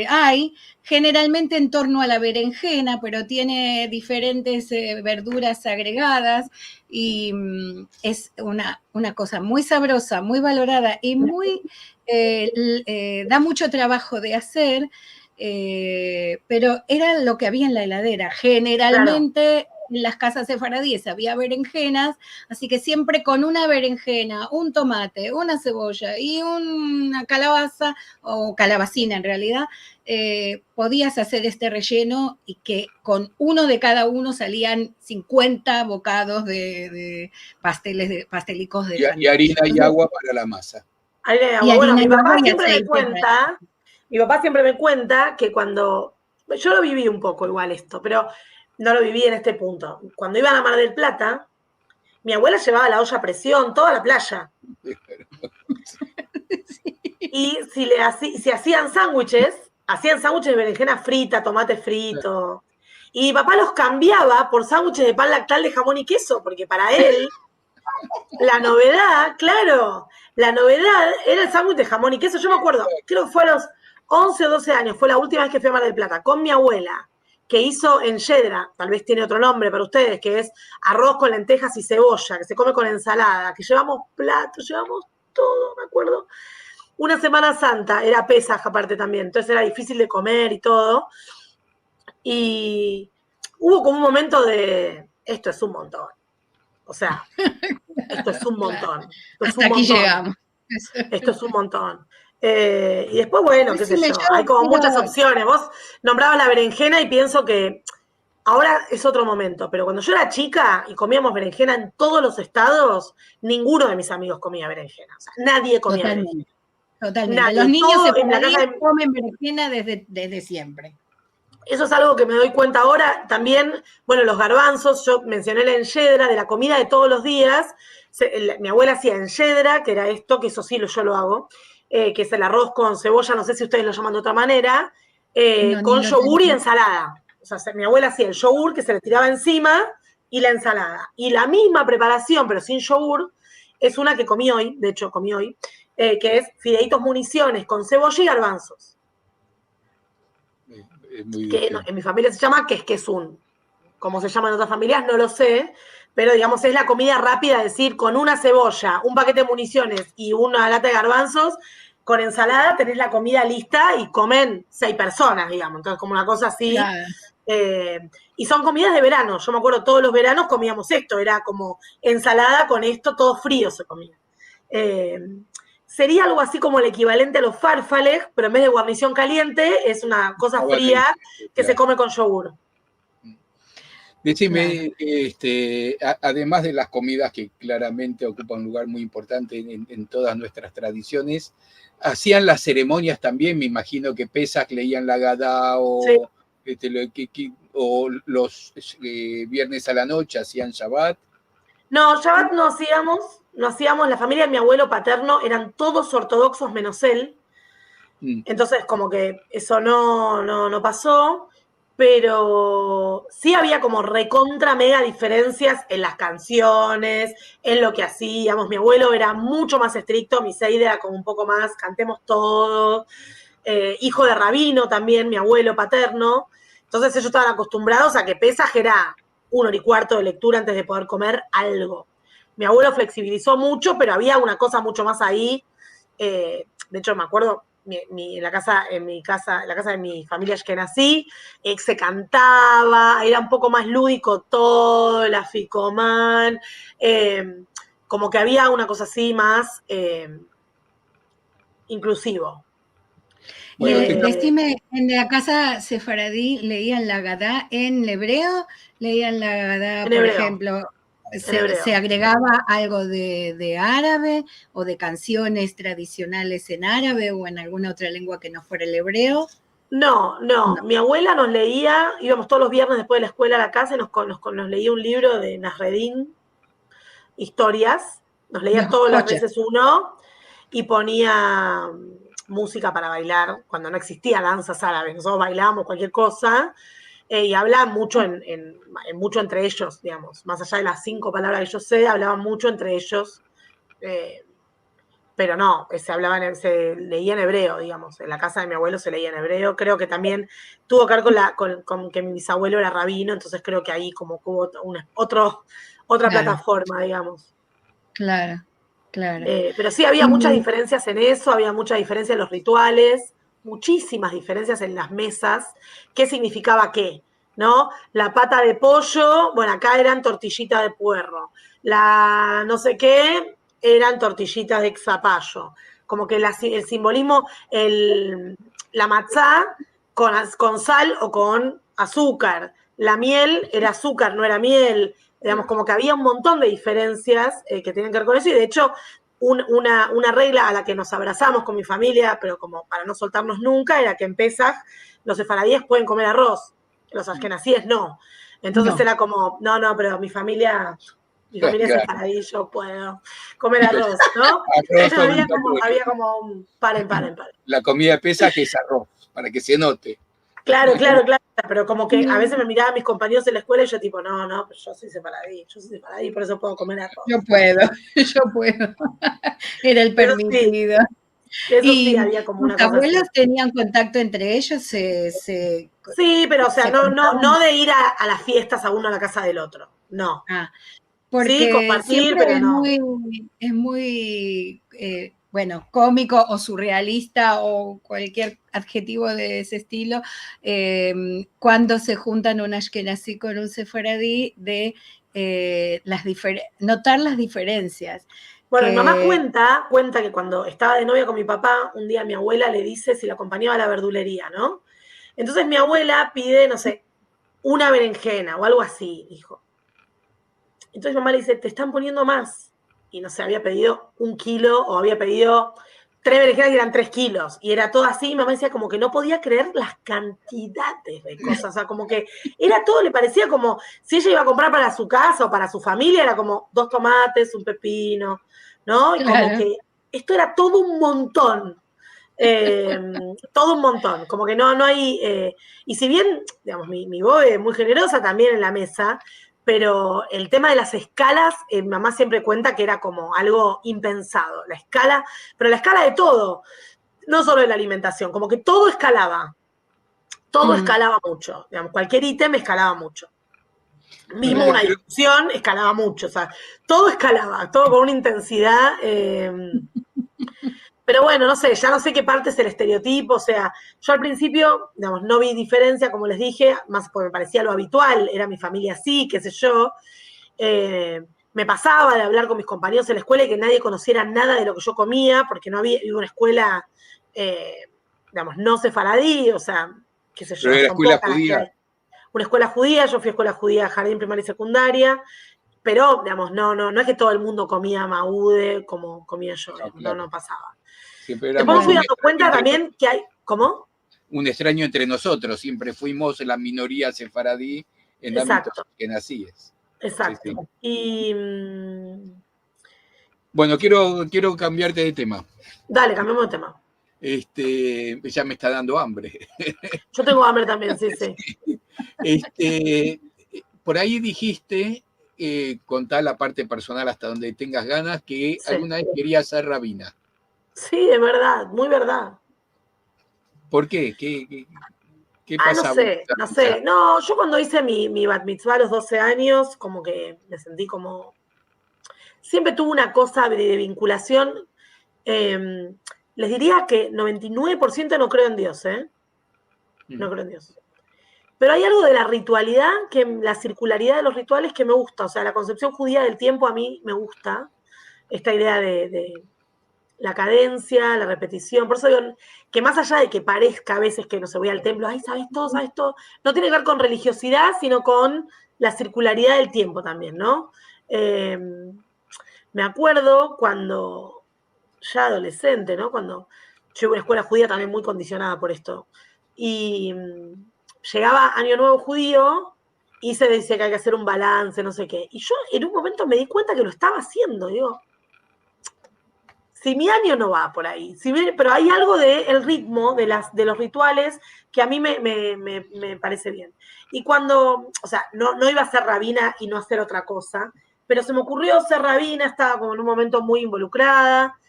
hay, generalmente en torno a la berenjena, pero tiene diferentes verduras agregadas y es una cosa muy sabrosa, muy valorada y muy da mucho trabajo de hacer, pero era lo que había en la heladera. Generalmente en las casas sefaradíes había berenjenas, así que siempre con una berenjena, un tomate, una cebolla y una calabaza, o calabacina en realidad, podías hacer este relleno y que con uno de cada uno salían 50 bocados de pastelicos de y harina y agua para la masa. Harina y agua. Bueno, mi papá siempre me cuenta que cuando, yo lo viví un poco igual esto, pero no lo viví en este punto. Cuando iban a Mar del Plata, mi abuela llevaba la olla a presión, toda la playa. Sí. Y si hacían sándwiches de berenjena frita, tomate frito. Y mi papá los cambiaba por sándwiches de pan lactal de jamón y queso, porque para él la novedad era el sándwich de jamón y queso. Yo me acuerdo, creo que fue a los 11 o 12 años, fue la última vez que fui a Mar del Plata, con mi abuela, que hizo en Yedra, tal vez tiene otro nombre para ustedes, que es arroz con lentejas y cebolla, que se come con ensalada, que llevamos platos, llevamos todo, me acuerdo. Una Semana Santa, era Pesaj aparte también, entonces era difícil de comer y todo. Y hubo como un momento de, esto es un montón. O sea, esto es un montón. Hasta aquí llegamos. Esto es un montón. Y después, bueno, qué sé yo, hay como muchas opciones. Vos nombrabas la berenjena y pienso que ahora es otro momento, pero cuando yo era chica y comíamos berenjena en todos los estados, ninguno de mis amigos comía berenjena. O sea, nadie comía berenjena. Totalmente. Nadie. Los niños se comen berenjena desde siempre. Eso es algo que me doy cuenta ahora. También, bueno, los garbanzos, yo mencioné la enjedra, de la comida de todos los días. Mi abuela hacía enjedra, que era esto, que eso sí yo lo hago, que es el arroz con cebolla, no sé si ustedes lo llaman de otra manera, No, ni con lo yogur y tengo. ensalada. O sea, mi abuela hacía el yogur que se le tiraba encima y la ensalada. Y la misma preparación, pero sin yogur, es una que comí hoy, de hecho comí hoy, que es fideitos municiones con cebolla y garbanzos. Es muy Que distinto. en mi familia se llama quesquesun. Como se llama en otras familias, no lo sé, pero digamos es la comida rápida, es decir, con una cebolla, un paquete de municiones y una lata de garbanzos, con ensalada tenés la comida lista y comen 6 personas, digamos, entonces como una cosa así. Claro. Y son comidas de verano, yo me acuerdo todos los veranos comíamos esto, era como ensalada con esto, todo frío se comía. Sería algo así como el equivalente a los farfales, pero en vez de guarnición caliente es una cosa Ah, bueno, fría que se claro. come con yogur. Claro. Decime, además de las comidas que claramente ocupan un lugar muy importante en todas nuestras tradiciones, hacían las ceremonias también, me imagino que Pesach leían la Gadá Sí. o los viernes a la noche hacían Shabbat. No, Shabbat no hacíamos, la familia de mi abuelo paterno eran todos ortodoxos menos él, Mm. entonces como que eso no pasó, pero sí había como recontra mega diferencias en las canciones, en lo que hacíamos. Mi abuelo era mucho más estricto, mi Seide era como un poco más, cantemos todo, hijo de rabino también, mi abuelo paterno, entonces ellos estaban acostumbrados a que Pesaj era 1 hora y cuarto de lectura antes de poder comer algo. Mi abuelo flexibilizó mucho, pero había una cosa mucho más ahí. De hecho, me acuerdo, en la casa de mi familia que nací, se cantaba, era un poco más lúdico todo, el aficomán, como que había una cosa así más inclusivo. Bueno, Decime, ¿en la casa sefaradí leían la Gadá en hebreo? ¿Leían la Gadá, En por hebreo, ejemplo, en se hebreo. agregaba algo de árabe o de canciones tradicionales en árabe o en alguna otra lengua que no fuera el hebreo? No, No. mi abuela nos leía, íbamos todos los viernes después de la escuela a la casa y nos leía un libro de Nasreddin, historias, nos leía todas las Joya. veces uno y ponía música para bailar, cuando no existía danzas árabes, nosotros bailábamos cualquier cosa, y hablaban mucho mucho entre ellos, digamos, más allá de las 5 palabras que yo sé, hablaban mucho entre ellos, eh, pero no, se leía en hebreo, digamos, en la casa de mi abuelo se leía en hebreo, creo que también tuvo que ver con que mi bisabuelo era rabino, entonces creo que ahí como que hubo otra Claro, plataforma, digamos. claro, claro. Pero sí había muchas Y diferencias en eso, había mucha diferencia en los rituales, muchísimas diferencias en las mesas, qué significaba qué, ¿no? La pata de pollo, bueno, acá eran tortillitas de puerro, la no sé qué eran tortillitas de zapallo, como que el simbolismo, la matzá con sal o con azúcar, la miel era azúcar, no era miel, digamos, como que había un montón de diferencias que tenían que ver con eso, y de hecho una regla a la que nos abrazamos con mi familia, pero como para no soltarnos nunca, era que en Pesaj los sefaradíes pueden comer arroz, los ashkenazíes no. Entonces no, era como, no, pero mi familia es claro. sefaradí, yo puedo comer arroz, ¿no? Arroz Entonces con un había como un paren. La comida pesa que es arroz, para que se note. Claro, pero como que a veces me miraban mis compañeros en la escuela y yo tipo, no, pero yo soy sefaradí, por eso puedo comer yo arroz. puedo, yo puedo. Era el permitido. Eso sí, ¿Y había como tus una cosa abuelos así. tenían contacto entre ellos? Sí, pero o sea, Se no contaban? de ir a las fiestas a uno a la casa del otro. No. Ah, Sí, porque compartir, siempre pero no. es muy bueno, cómico o surrealista o cualquier adjetivo de ese estilo, cuando se juntan un ashkenazí con un sefaradí, de notar las diferencias. Bueno, mi mamá Que, cuenta que cuando estaba de novia con mi papá, un día mi abuela le dice si la acompañaba a la verdulería, ¿no? Entonces mi abuela pide, no sé, una berenjena o algo así, dijo. Entonces mi mamá le dice, te están poniendo más. Y no sé, había pedido 1 kilo o había pedido 3 berenjenas y eran 3 kilos, y era todo así, y mamá decía como que no podía creer las cantidades de cosas, o sea, como que era todo, le parecía como, si ella iba a comprar para su casa o para su familia, era como 2 tomates, un pepino, ¿no? Y como que esto era todo un montón, todo un montón, como que no hay, y si bien, digamos, mi bobe es muy generosa también en la mesa, pero el tema de las escalas, mi mamá siempre cuenta que era como algo impensado, la escala, pero la escala de todo, no solo de la alimentación, como que todo escalaba mucho, digamos, cualquier ítem escalaba mucho. Mismo Bueno, una discusión escalaba mucho, o sea, todo escalaba, todo con una intensidad, pero bueno, no sé, ya no sé qué parte es el estereotipo, o sea, yo al principio, digamos, no vi diferencia, como les dije, más porque me parecía lo habitual, era mi familia así, qué sé yo. Me pasaba de hablar con mis compañeros en la escuela y que nadie conociera nada de lo que yo comía, porque no había una escuela, digamos, no sefaradí, o sea, qué sé pero yo, era son escuela pocas las que judía. hay. Una escuela judía, yo fui a escuela judía, jardín, primaria y secundaria, pero, digamos, no es que todo el mundo comía maude como comía yo, No, digamos, claro. no pasaba. Siempre Después me éramos fui un dando extraño cuenta también que hay, ¿cómo? un extraño entre nosotros. Siempre fuimos la minoría sefaradí en ámbitos Exacto, askenazíes. Sí, exacto. sí. Y Bueno, quiero cambiarte de tema. dale, cambiemos de tema. Ya me está dando hambre. Yo tengo hambre también, sí, sí. Este, por ahí dijiste, contá la parte personal hasta donde tengas ganas, que Sí, alguna vez querías ser rabina. sí, es verdad, muy verdad. ¿Por qué? ¿Qué Ah, no pasaba en sé, esa no vida? sé. No, yo cuando hice mi bat mitzvah a los 12 años, como que me sentí como... Siempre tuve una cosa de vinculación. eh, Les diría que 99% no creo en Dios, ¿eh? No creo en Dios. Pero hay algo de la ritualidad, la circularidad de los rituales que me gusta. O sea, la concepción judía del tiempo a mí me gusta. Esta idea de la cadencia, la repetición. Por eso digo que más allá de que parezca a veces que no se voy al templo, ay, sabes todo, no tiene que ver con religiosidad, sino con la circularidad del tiempo también, ¿no? Eh, Me acuerdo cuando, ya adolescente, ¿no? Cuando yo iba a una escuela judía también muy condicionada por esto. Y llegaba Año Nuevo judío y se dice que hay que hacer un balance, no sé qué. Y yo en un momento me di cuenta que lo estaba haciendo. Digo, si mi año no va por ahí, pero hay algo del ritmo, de los rituales, que a mí me parece bien. Y cuando, o sea, no iba a ser rabina y no hacer otra cosa, pero se me ocurrió ser rabina, estaba como en un momento muy involucrada.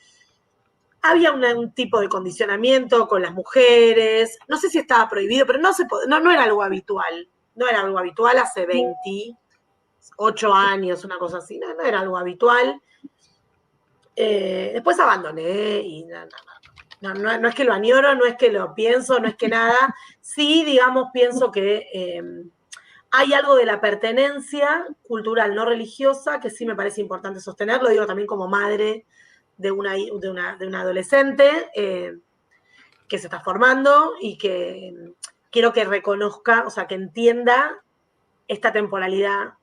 Había un tipo de condicionamiento con las mujeres, no sé si estaba prohibido, pero no era algo habitual. No era algo habitual hace 28 años, una cosa así, no era algo habitual. Después abandoné y no es que lo añoro, no es que lo pienso, no es que nada. Sí, digamos, pienso que hay algo de la pertenencia cultural no religiosa que sí me parece importante sostener, lo digo también como madre de una adolescente que se está formando y que quiero que reconozca, o sea, que entienda esta temporalidad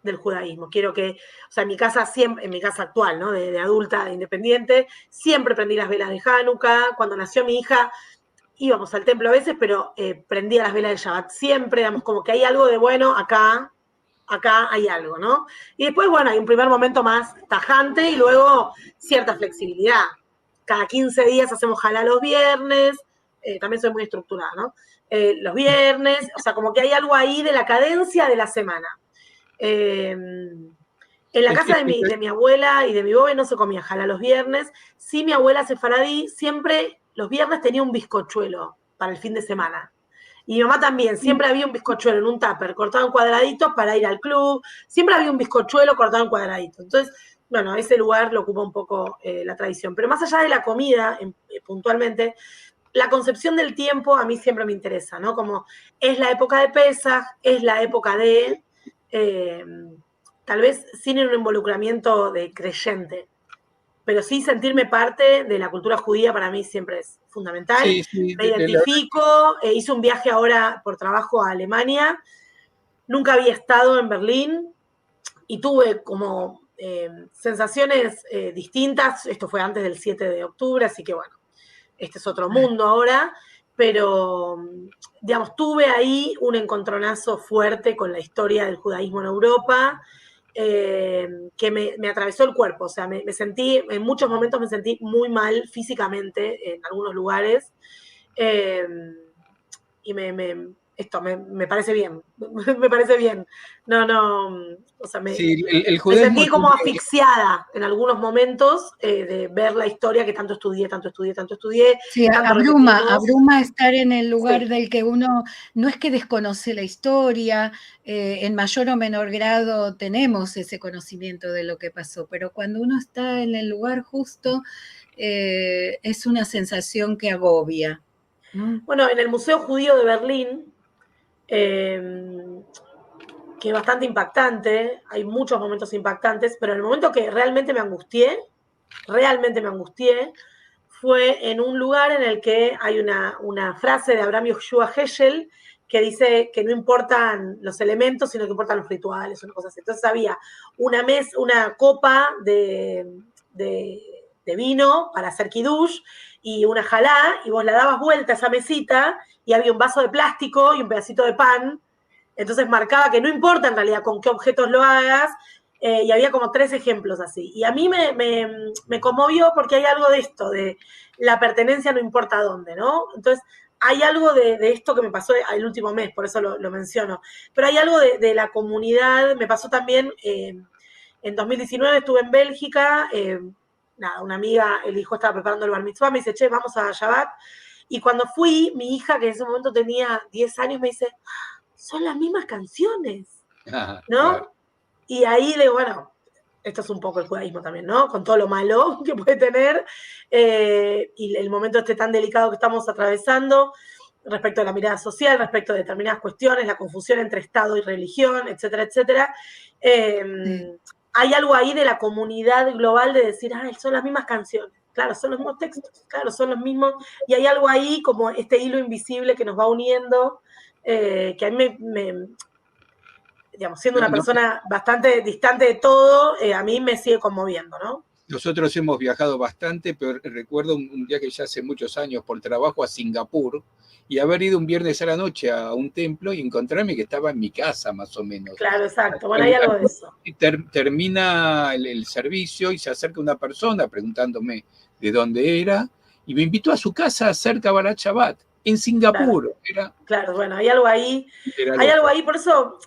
del judaísmo. Quiero que, o sea, en mi casa siempre, en mi casa actual, ¿no? De adulta, de independiente, siempre prendí las velas de Hanukkah. Cuando nació mi hija, íbamos al templo a veces, pero prendía las velas de Shabbat siempre, digamos, como que hay algo de bueno acá hay algo, ¿no? Y después, bueno, hay un primer momento más tajante y luego cierta flexibilidad. Cada 15 días hacemos jalá los viernes, también soy muy estructurada, ¿no? Los viernes, o sea, como que hay algo ahí de la cadencia de la semana. En la casa de mi abuela y de mi bobe no se comía jala los viernes. Sí, mi abuela sefaradí siempre los viernes tenía un bizcochuelo para el fin de semana. Y mi mamá también, siempre había un bizcochuelo en un tupper cortado en cuadraditos para ir al club. Siempre había un bizcochuelo cortado en cuadraditos. Entonces, bueno, ese lugar lo ocupa un poco la tradición. Pero más allá de la comida, puntualmente, la concepción del tiempo a mí siempre me interesa, ¿no? Como es la época de Pesaj, es la época de... tal vez sin un involucramiento de creyente, pero sí sentirme parte de la cultura judía para mí siempre es fundamental. Sí, sí, Me identifico, hice un viaje ahora por trabajo a Alemania, nunca había estado en Berlín y tuve como sensaciones distintas. Esto fue antes del 7 de octubre, así que bueno, este es otro mundo ahora, pero, digamos, tuve ahí un encontronazo fuerte con la historia del judaísmo en Europa, que me atravesó el cuerpo. O sea, me sentí, en muchos momentos me sentí muy mal físicamente en algunos lugares, y esto me parece bien, me parece bien. O sea, Sí, el me judaísmo sentí como asfixiada en algunos momentos de ver la historia que tanto estudié, tanto Sí, tanto repetimos. abruma estar en el lugar Sí. del que uno no es que desconoce la historia, en mayor o menor grado tenemos ese conocimiento de lo que pasó, pero cuando uno está en el lugar justo, es una sensación que agobia, ¿no? Bueno, en el Museo Judío de Berlín, que es bastante impactante, hay muchos momentos impactantes, pero el momento que realmente me angustié, fue en un lugar en el que hay una frase de Abraham Yoshua Heschel que dice que no importan los elementos, sino que importan los rituales, una cosa así. Entonces había una copa de vino para hacer kiddush y una jalá, y vos la dabas vuelta a esa mesita y había un vaso de plástico y un pedacito de pan. Entonces marcaba que no importa en realidad con qué objetos lo hagas, y había como 3 ejemplos así. Y a mí me conmovió porque hay algo de esto, de la pertenencia no importa dónde, ¿no? Entonces, hay algo de esto que me pasó el último mes, por eso lo menciono. Pero hay algo de la comunidad, me pasó también, en 2019 estuve en Bélgica, nada, una amiga, el hijo estaba preparando el bar mitzvah, me dice, che, vamos a Shabbat. Y cuando fui, mi hija, que en ese momento tenía 10 años, me dice, son las mismas canciones, ¿no? Claro. Y ahí digo, bueno, esto es un poco el judaísmo también, ¿no? Con todo lo malo que puede tener, y el momento este tan delicado que estamos atravesando respecto a la mirada social, respecto a determinadas cuestiones, la confusión entre Estado y religión, etcétera, etcétera. Sí. Hay algo ahí de la comunidad global de decir, son las mismas canciones. Claro, son los mismos textos, claro, son los mismos. Y hay algo ahí como este hilo invisible que nos va uniendo, que a mí digamos, siendo una persona bastante distante de todo, a mí me sigue conmoviendo, ¿no? Nosotros hemos viajado bastante, pero recuerdo un viaje ya hace muchos años por trabajo a Singapur y haber ido un viernes a la noche a un templo y encontrarme que estaba en mi casa, más o menos. Claro, exacto. Bueno, hay algo de eso. Termina el servicio y se acerca una persona preguntándome de dónde era y me invitó a su casa a hacer Kabbalat Shabbat en Singapur. Claro, bueno, hay algo ahí. Hay algo ahí, por eso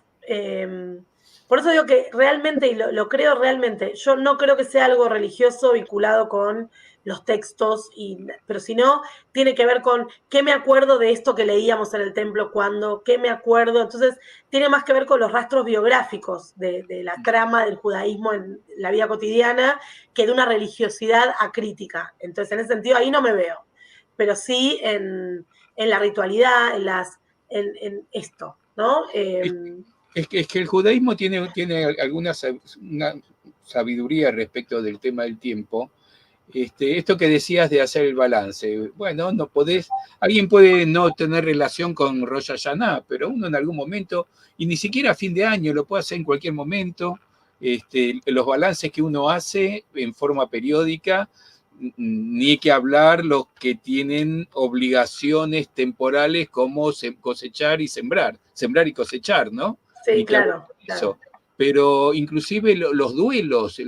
digo que realmente, y lo creo realmente, yo no creo que sea algo religioso vinculado con los textos, pero si no, tiene que ver con qué me acuerdo de esto que leíamos en el templo cuando, qué me acuerdo. Entonces, tiene más que ver con los rastros biográficos de la trama del judaísmo en la vida cotidiana que de una religiosidad acrítica. Entonces, en ese sentido, ahí no me veo. Pero sí en la ritualidad, en esto, ¿no? Es que el judaísmo tiene alguna una sabiduría respecto del tema del tiempo. Esto que decías de hacer el balance, bueno, no podés, alguien puede no tener relación con Rosh Hashanah, pero uno en algún momento, y ni siquiera a fin de año, lo puede hacer en cualquier momento. Los balances que uno hace en forma periódica, ni hay que hablar los que tienen obligaciones temporales como cosechar y sembrar y cosechar, ¿no? Sí, Ni que claro. eso. Pero inclusive los duelos,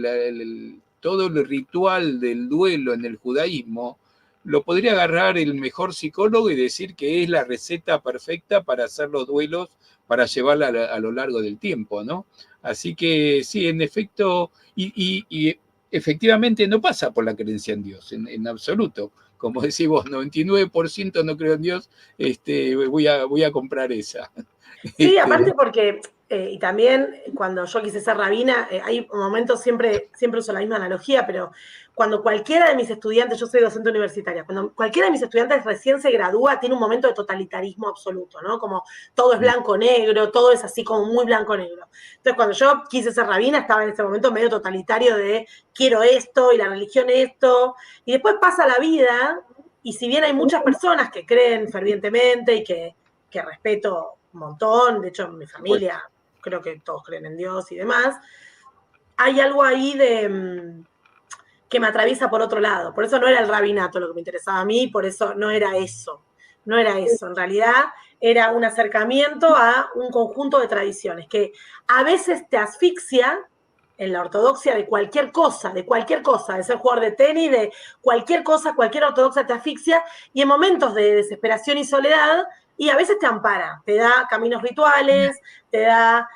todo el ritual del duelo en el judaísmo, lo podría agarrar el mejor psicólogo y decir que es la receta perfecta para hacer los duelos, para llevarla a lo largo del tiempo, ¿no? Así que sí, en efecto, y efectivamente no pasa por la creencia en Dios, en absoluto. Como decís vos, 99% no creo en Dios, voy a comprar esa. Sí, aparte porque, y también cuando yo quise ser rabina, hay momentos, siempre uso la misma analogía, pero cuando cualquiera de mis estudiantes, yo soy docente universitaria, cuando cualquiera de mis estudiantes recién se gradúa, tiene un momento de totalitarismo absoluto, ¿no? Como todo es blanco-negro, todo es así como muy blanco-negro. Entonces, cuando yo quise ser rabina, estaba en ese momento medio totalitario de quiero esto y la religión esto, y después pasa la vida, y si bien hay muchas personas que creen fervientemente y que respeto un montón, de hecho en mi familia creo que todos creen en Dios y demás, hay algo ahí que me atraviesa por otro lado. Por eso no era el rabinato lo que me interesaba a mí, por eso no era eso. No era eso. En realidad era un acercamiento a un conjunto de tradiciones que a veces te asfixia en la ortodoxia de cualquier cosa, de ser jugador de tenis, de cualquier cosa, cualquier ortodoxia te asfixia, y en momentos de desesperación y soledad, y a veces te ampara, te da caminos rituales, te da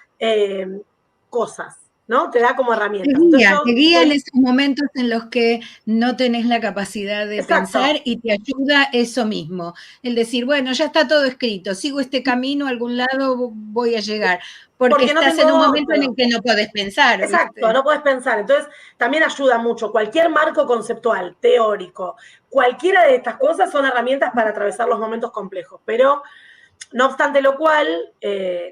cosas, ¿no? Te da como herramientas. Te guía en esos momentos en los que no tenés la capacidad de pensar y te ayuda eso mismo. El decir, bueno, ya está todo escrito, sigo este camino, a algún lado voy a llegar. Porque estás en un momento en el que no podés pensar. Exacto, ¿viste? no podés pensar. Entonces, también ayuda mucho. Cualquier marco conceptual, teórico, cualquiera de estas cosas son herramientas para atravesar los momentos complejos. Pero, no obstante lo cual,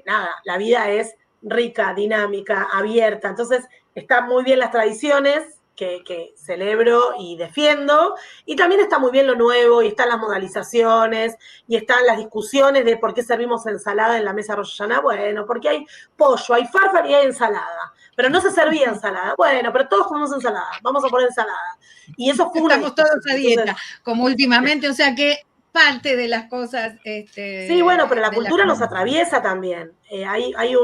nada, la vida es rica, dinámica, abierta. Entonces, están muy bien las tradiciones que celebro y defiendo, y también está muy bien lo nuevo, y están las modalizaciones, y están las discusiones de por qué servimos ensalada en la mesa Rosh Hashanah. Bueno, porque hay pollo, hay farfán y hay ensalada, pero no se servía ensalada. Bueno, pero todos comemos ensalada, vamos a poner ensalada. Y eso fue una Estamos todos a dieta, entonces, como últimamente, o sea que parte de las cosas... sí, bueno, pero la cultura nos atraviesa también. Había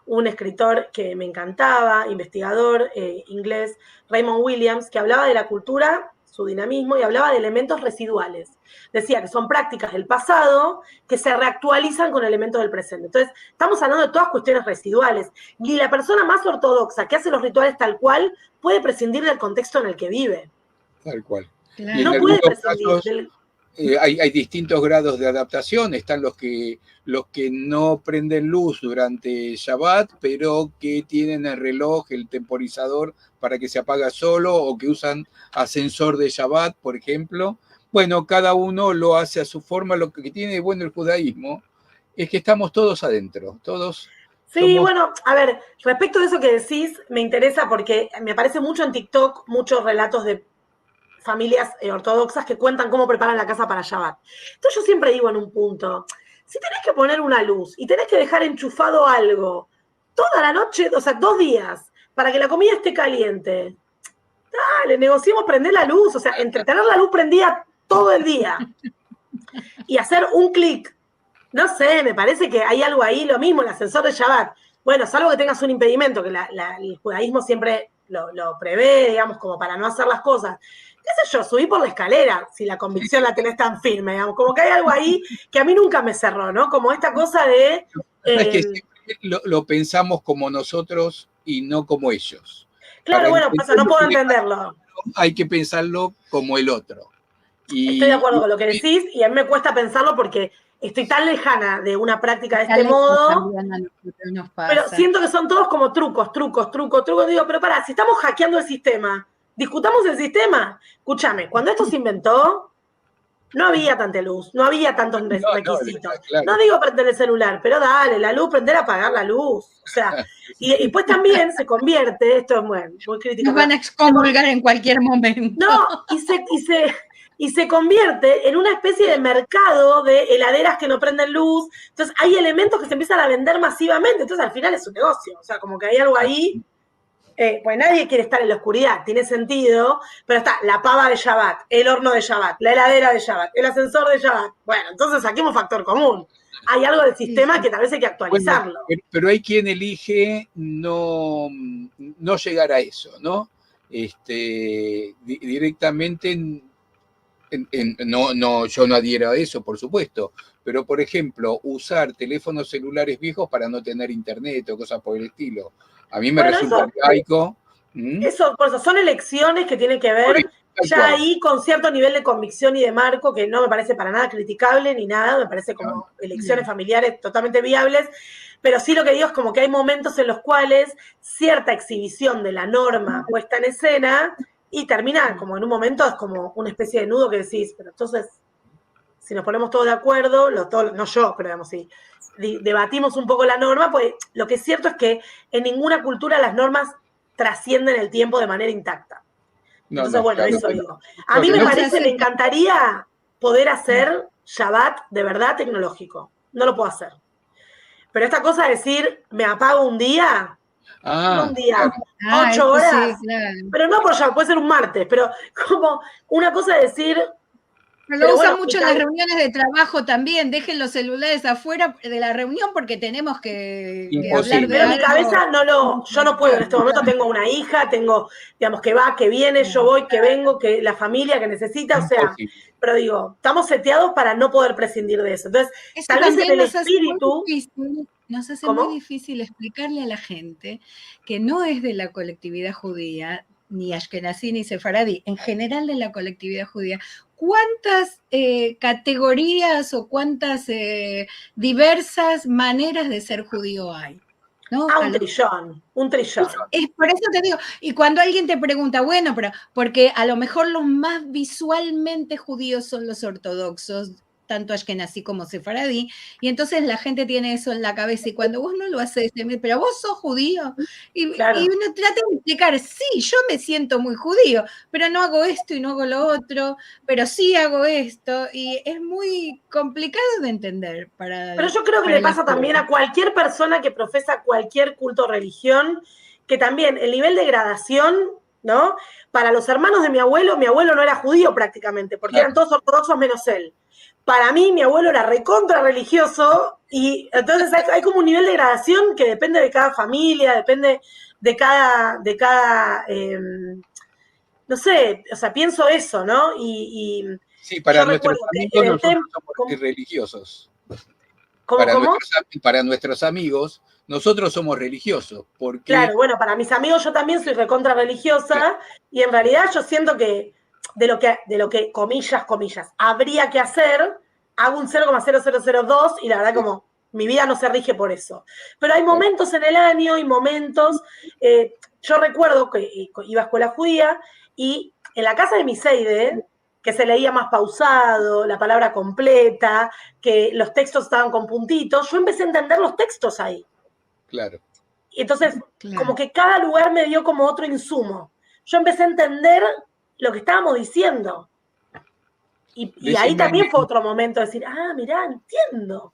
un escritor que me encantaba, investigador inglés, Raymond Williams, que hablaba de la cultura, su dinamismo, y hablaba de elementos residuales. Decía que son prácticas del pasado que se reactualizan con elementos del presente. Entonces, estamos hablando de todas cuestiones residuales. Y la persona más ortodoxa que hace los rituales tal cual puede prescindir del contexto en el que vive. Tal cual. Claro. No puede prescindir casos, hay distintos grados de adaptación. Están los que no prenden luz durante Shabbat, pero que tienen el reloj, el temporizador para que se apaga solo, o que usan ascensor de Shabbat, por ejemplo. Bueno, cada uno lo hace a su forma. Lo que tiene de bueno el judaísmo es que estamos todos adentro, todos. Sí, bueno, a ver, respecto de eso que decís, me interesa porque me aparece mucho en TikTok muchos relatos de familias ortodoxas que cuentan cómo preparan la casa para Shabbat. Entonces yo siempre digo en un punto, si tenés que poner una luz y tenés que dejar enchufado algo toda la noche, o sea, 2 días, para que la comida esté caliente, dale, negociemos prender la luz, o sea, entretener la luz prendida todo el día y hacer un clic. No sé, me parece que hay algo ahí, lo mismo, el ascensor de Shabbat. Bueno, salvo que tengas un impedimento, que el judaísmo siempre lo prevé, digamos, como para no hacer las cosas. ¿Qué sé yo? Subí por la escalera, si la convicción la tenés tan firme, digamos. Como que hay algo ahí que a mí nunca me cerró, ¿no? Como esta cosa de... Es que lo pensamos como nosotros y no como ellos. Claro, bueno, pues no puedo entenderlo. Hay que pensarlo como el otro. Estoy de acuerdo con lo que decís, y a mí me cuesta pensarlo porque estoy tan lejana de una práctica de este modo, pero siento que son todos como trucos. Digo, pero pará, si estamos hackeando el sistema, discutamos el sistema. Escúchame, cuando esto se inventó, no había tanta luz, no había tantos requisitos. Claro. No digo prender el celular, pero dale, la luz, prender, apagar la luz. O sea, y pues también se convierte, esto es muy crítico. Nos van a excomulgar en cualquier momento. No, y se convierte en una especie de mercado de heladeras que no prenden luz. Entonces hay elementos que se empiezan a vender masivamente. Entonces al final es un negocio. O sea, como que hay algo ahí. Pues nadie quiere estar en la oscuridad, tiene sentido, pero está la pava de Shabbat, el horno de Shabbat, la heladera de Shabbat, el ascensor de Shabbat. Bueno, entonces saquemos factor común. Hay algo del sistema que tal vez hay que actualizarlo. Bueno, pero hay quien elige no llegar a eso, ¿no? Directamente yo no adhiero a eso, por supuesto, pero por ejemplo, usar teléfonos celulares viejos para no tener internet o cosas por el estilo. A mí me resulta arcaico. Eso, por eso, son elecciones que tienen que ver ya ahí con cierto nivel de convicción y de marco que no me parece para nada criticable ni nada, me parece como elecciones familiares totalmente viables, pero sí lo que digo es como que hay momentos en los cuales cierta exhibición de la norma puesta en escena y termina como en un momento, es como una especie de nudo que decís, pero entonces, si nos ponemos todos de acuerdo, no yo, pero digamos, si debatimos un poco la norma, pues lo que es cierto es que en ninguna cultura las normas trascienden el tiempo de manera intacta. Entonces, bueno, eso digo. A mí me encantaría poder hacer Shabbat de verdad tecnológico. No lo puedo hacer. Pero esta cosa de decir, me apago un día, no Ah, un día, Ah, 8 esto sí, horas, claro. pero no por ya, puede ser un martes, pero como una cosa de decir, Lo pero usan bueno, mucho en las reuniones de trabajo también. Dejen los celulares afuera de la reunión porque tenemos que hablar de imposible. pero mi algo cabeza yo no puedo en este momento, tengo una hija, tengo, digamos, que va, que viene, yo voy, que vengo, que la familia que necesita, o sea, Imposible. pero digo, estamos seteados para no poder prescindir de eso. Entonces, Eso tal vez en también el espíritu, nos hace muy ¿cómo? difícil explicarle a la gente que no es de la colectividad judía, ni Ashkenazí ni Sefaradí, en general de la colectividad judía, cuántas categorías o cuántas diversas maneras de ser judío hay. ¿No? Un trillón, un trillón. Es por eso te digo, y cuando alguien te pregunta, bueno, pero porque a lo mejor los más visualmente judíos son los ortodoxos, tanto ashkenazí como sefaradí, y entonces la gente tiene eso en la cabeza, y cuando vos no lo haces, pero vos sos judío, y Claro. uno trata de explicar, sí, yo me siento muy judío, pero no hago esto y no hago lo otro, pero sí hago esto, y es muy complicado de entender Pero yo creo que le la pasa también a cualquier persona que profesa cualquier culto o religión, que también el nivel de gradación, ¿no? Para los hermanos de mi abuelo no era judío prácticamente, porque Claro. eran todos ortodoxos menos él. Para mí, mi abuelo era recontra religioso, y entonces hay como un nivel de gradación que depende de cada familia, depende de cada no sé, o sea, pienso eso, ¿no? Sí, Yo para nuestros recuerdo que amigos en el nosotros templo, somos ¿cómo? religiosos. ¿Cómo? ¿Cómo? Para nuestros amigos, nosotros somos religiosos, porque Claro, bueno, para mis amigos yo también soy recontra religiosa y en realidad yo siento que de lo que comillas, habría que hacer, hago un 0,0002 y la verdad como mi vida no se rige por eso. Pero hay momentos en el año y momentos, yo recuerdo que iba a escuela judía y en la casa de Miseide, que se leía más pausado, la palabra completa, que los textos estaban con puntitos, yo empecé a entender los textos ahí. claro. Y entonces, Claro. como que cada lugar me dio como otro insumo. Yo empecé a entender lo que estábamos diciendo. Y ahí Decime, también fue otro momento de decir, mirá, entiendo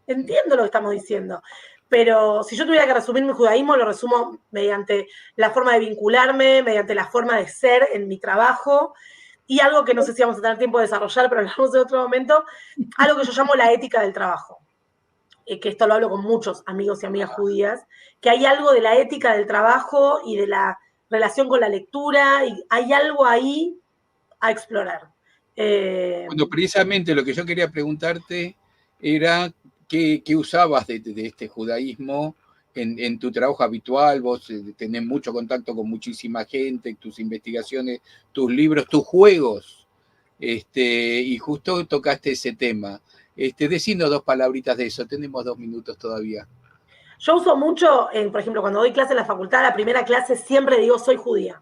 lo que estamos diciendo. Pero si yo tuviera que resumir mi judaísmo, lo resumo mediante la forma de vincularme, mediante la forma de ser en mi trabajo, y algo que no sé si vamos a tener tiempo de desarrollar, pero hablamos en otro momento, algo que yo llamo la ética del trabajo. Que esto lo hablo con muchos amigos y amigas judías, que hay algo de la ética del trabajo y de la relación con la lectura, y hay algo ahí a explorar. Bueno, precisamente lo que yo quería preguntarte era qué usabas de este judaísmo en tu trabajo habitual. Vos tenés mucho contacto con muchísima gente, tus investigaciones, tus libros, tus juegos, y justo tocaste ese tema. Decinos dos palabritas de eso, tenemos 2 minutos todavía. Yo uso mucho, por ejemplo, cuando doy clase en la facultad, la primera clase siempre digo soy judía.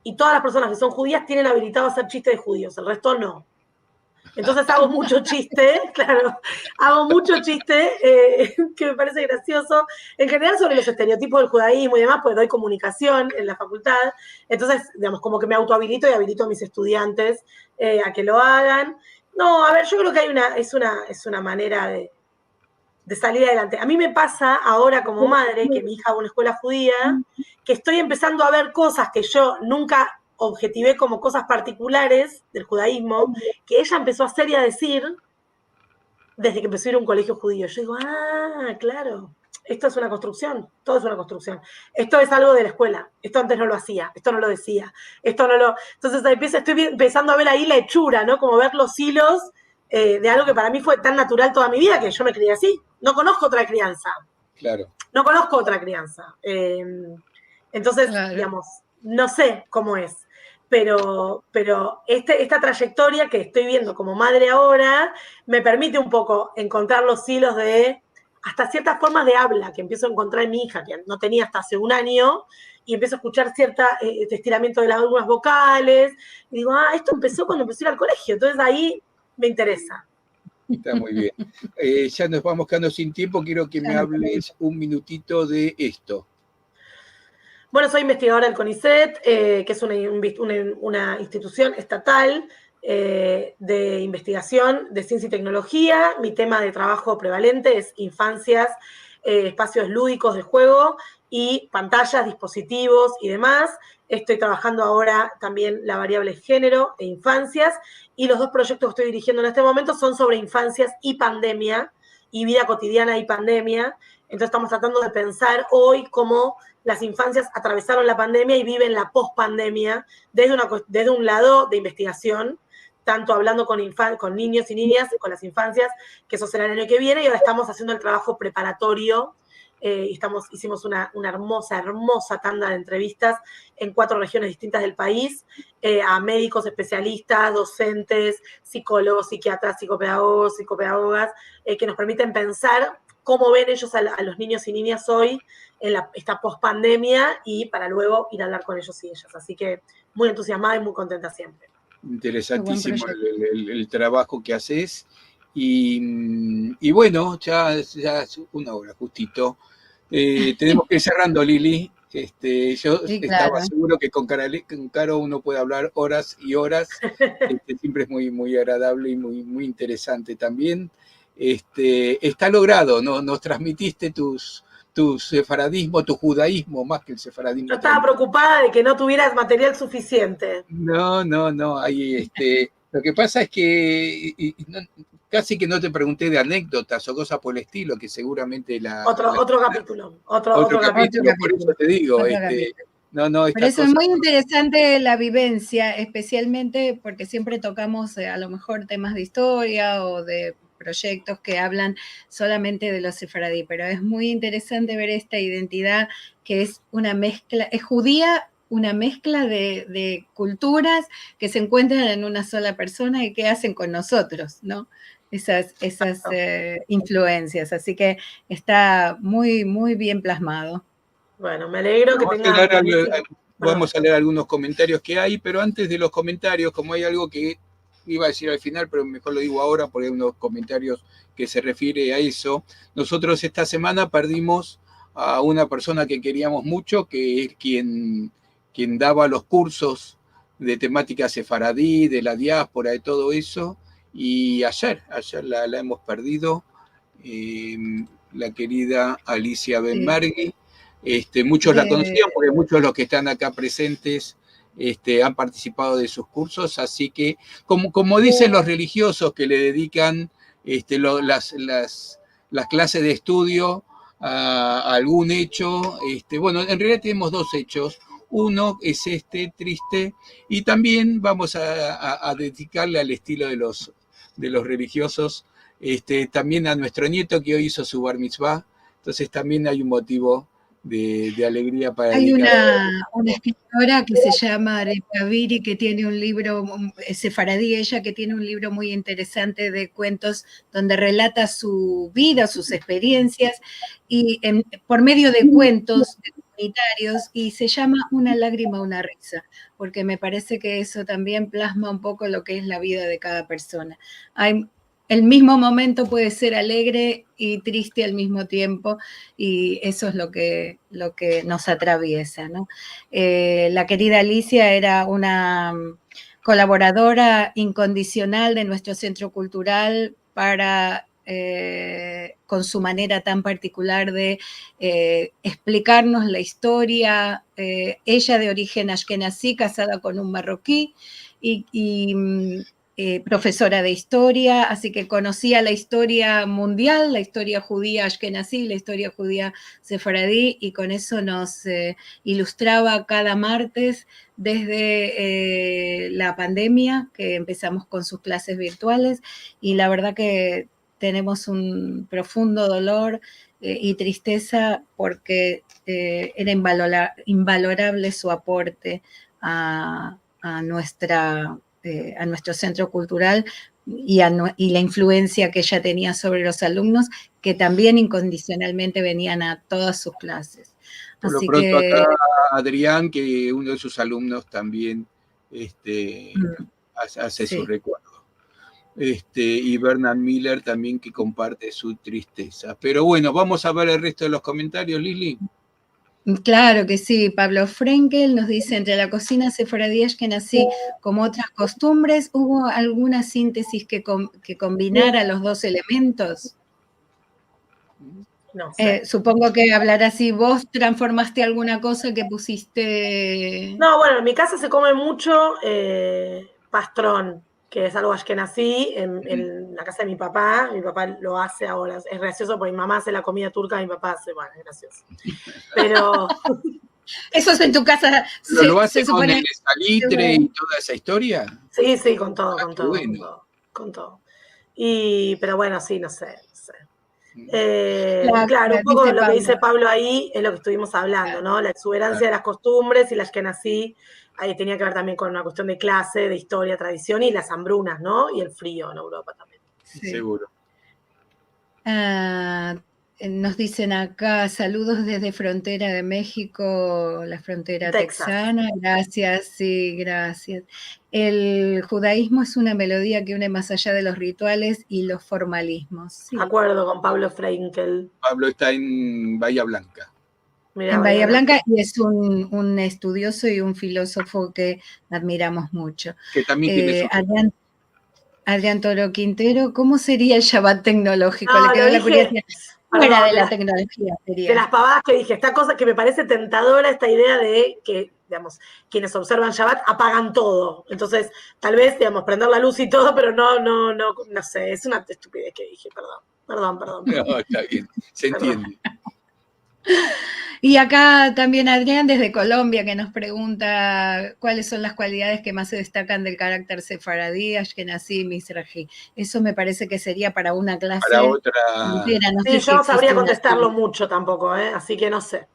Y todas las personas que son judías tienen habilitado a hacer chistes de judíos, el resto no. Entonces hago mucho chiste, claro, hago mucho chiste que me parece gracioso, en general sobre los estereotipos del judaísmo y demás, pues doy comunicación en la facultad, entonces, digamos, como que me autohabilito y habilito a mis estudiantes a que lo hagan. No, a ver, yo creo que es una manera de salir adelante. A mí me pasa ahora como madre, que mi hija va a una escuela judía, que estoy empezando a ver cosas que yo nunca objetivé como cosas particulares del judaísmo, que ella empezó a hacer y a decir desde que empezó a ir a un colegio judío. Yo digo, claro, esto es una construcción, todo es una construcción. Esto es algo de la escuela, esto antes no lo hacía, esto no lo decía, esto no lo... Entonces estoy empezando a ver ahí la hechura, ¿no? Como ver los hilos de algo que para mí fue tan natural toda mi vida que yo me crié así. No conozco otra crianza. Claro. No conozco otra crianza. Entonces, Claro. digamos, no sé cómo es. Pero esta trayectoria que estoy viendo como madre ahora me permite un poco encontrar los hilos de hasta ciertas formas de habla que empiezo a encontrar en mi hija, que no tenía hasta hace un año, y empiezo a escuchar este estiramiento de las algunas vocales, y digo, esto empezó cuando empecé a ir al colegio, entonces ahí me interesa. Está muy bien. Ya nos vamos quedando sin tiempo, quiero que me hables un minutito de esto. Bueno, soy investigadora del CONICET, que es una institución estatal de investigación de ciencia y tecnología. Mi tema de trabajo prevalente es infancias, espacios lúdicos de juego y pantallas, dispositivos y demás. Estoy trabajando ahora también la variable género e infancias, y los 2 proyectos que estoy dirigiendo en este momento son sobre infancias y pandemia, y vida cotidiana y pandemia. Entonces estamos tratando de pensar hoy cómo las infancias atravesaron la pandemia y viven la pospandemia desde un lado de investigación, tanto hablando con niños y niñas, con las infancias, que eso será el año que viene, y ahora estamos haciendo el trabajo preparatorio. Hicimos una hermosa tanda de entrevistas en 4 regiones distintas del país, a médicos especialistas, docentes, psicólogos, psiquiatras, psicopedagogas, que nos permiten pensar cómo ven ellos a los niños y niñas hoy en esta pospandemia, y para luego ir a hablar con ellos y ellas. Así que muy entusiasmada y muy contenta siempre. Interesantísimo el trabajo que haces. Y bueno, ya es 1 hora justito. Tenemos que ir cerrando, Lili. Yo estaba seguro que con Caro uno puede hablar horas y horas. Siempre es muy, muy agradable y muy, muy interesante también. Está logrado, ¿no? Nos transmitiste tu sefaradismo, tu judaísmo, más que el sefaradismo. Yo estaba preocupada de que no tuvieras material suficiente. No. Ahí, lo que pasa es que casi que no te pregunté de anécdotas o cosas por el estilo, que seguramente Otro capítulo. Otro capítulo, por eso te digo. Pero eso es muy interesante, la vivencia, especialmente porque siempre tocamos a lo mejor temas de historia o de proyectos que hablan solamente de los sefaradí, pero es muy interesante ver esta identidad que es una mezcla, es judía, una mezcla de culturas que se encuentran en una sola persona y que hacen con nosotros, ¿no? Esas influencias, así que está muy, muy bien plasmado. Bueno, me alegro que tengas... Vamos a leer algunos comentarios que hay, pero antes de los comentarios, como hay algo que iba a decir al final, pero mejor lo digo ahora porque hay unos comentarios que se refiere a eso. Nosotros esta semana perdimos a una persona que queríamos mucho, que es quien daba los cursos de temática sefaradí, de la diáspora, de todo eso, y ayer la hemos perdido, la querida Alicia Benmergui. Muchos la conocían porque muchos de los que están acá presentes han participado de sus cursos, así que como dicen los religiosos que le dedican las clases de estudio a algún hecho, bueno, en realidad tenemos 2 hechos. Uno es triste, y también vamos a dedicarle al estilo de los religiosos, también a nuestro nieto que hoy hizo su bar mitzvah. Entonces también hay un motivo de alegría para hay una escritora que se llama Rebecca Viri, que tiene un libro, sefaradí ella, que tiene un libro muy interesante de cuentos donde relata su vida, sus experiencias, y por medio de cuentos comunitarios, y se llama Una lágrima, una risa, porque me parece que eso también plasma un poco lo que es la vida de cada persona. El mismo momento puede ser alegre y triste al mismo tiempo, y eso es lo que nos atraviesa, ¿no? La querida Alicia era una colaboradora incondicional de nuestro centro cultural con su manera tan particular de explicarnos la historia. Ella de origen ashkenazí, casada con un marroquí, y profesora de historia, así que conocía la historia mundial, la historia judía ashkenazí, la historia judía sefaradí, y con eso nos ilustraba cada martes desde la pandemia, que empezamos con sus clases virtuales, y la verdad que tenemos un profundo dolor y tristeza porque era invalorable su aporte a nuestro centro cultural y la influencia que ella tenía sobre los alumnos, que también incondicionalmente venían a todas sus clases. Por lo pronto acá Adrián, que uno de sus alumnos también hace su recuerdo. Y Bernard Miller también, que comparte su tristeza. Pero bueno, vamos a ver el resto de los comentarios, Lili. Claro que sí. Pablo Frenkel nos dice: entre la cocina sefaradí ashkenazí como otras costumbres, ¿hubo alguna síntesis que combinara los 2 elementos? No sé. Supongo que hablar así, ¿vos transformaste alguna cosa que pusiste? No, bueno, en mi casa se come mucho pastrón, que es algo ashkenazí, en la casa de mi papá. Mi papá lo hace ahora. Es gracioso porque mi mamá hace la comida turca, mi papá hace, bueno, es gracioso. Pero ¿Eso es en tu casa? ¿Pero lo hace Se con supone. el salitre y toda esa historia? sí, sí, con todo, con Qué todo, con bueno. todo, con todo. Pero bueno, sí, no sé. Claro, un poco Dice lo que Pablo. dice Pablo ahí es lo que estuvimos hablando, ¿no? La exuberancia de las costumbres y las que nací, ahí tenía que ver también con una cuestión de clase, de historia, tradición y las hambrunas, ¿no? Y el frío en Europa también. Sí. Seguro. Nos dicen acá, saludos desde frontera de México, la frontera Texas. texana. Gracias, sí, gracias. El judaísmo es una melodía que une más allá de los rituales y los formalismos. Sí. Acuerdo con Pablo Freinkel. Pablo está en Bahía Blanca. Mirá, En Bahía Blanca, y es un estudioso y un filósofo que admiramos mucho. Que también tiene su... Adrián Toro Quintero, ¿cómo sería el Shabbat tecnológico? No, Le quedó lo la dije, curiosidad. Fuera perdón, de la tecnología sería. de las pavadas que dije, esta cosa que me parece tentadora, esta idea de que, digamos, quienes observan Shabbat apagan todo. Entonces, tal vez, digamos, prender la luz y todo, pero no sé, es una estupidez que dije, perdón. No, está bien, se entiende. Y acá también Adrián desde Colombia que nos pregunta cuáles son las cualidades que más se destacan del carácter sefaradí, ashkenazí, mizrahi. Eso me parece que sería para una clase para otra entera. No sí, sé si yo no sabría existe contestarlo mucho tampoco, así que no sé.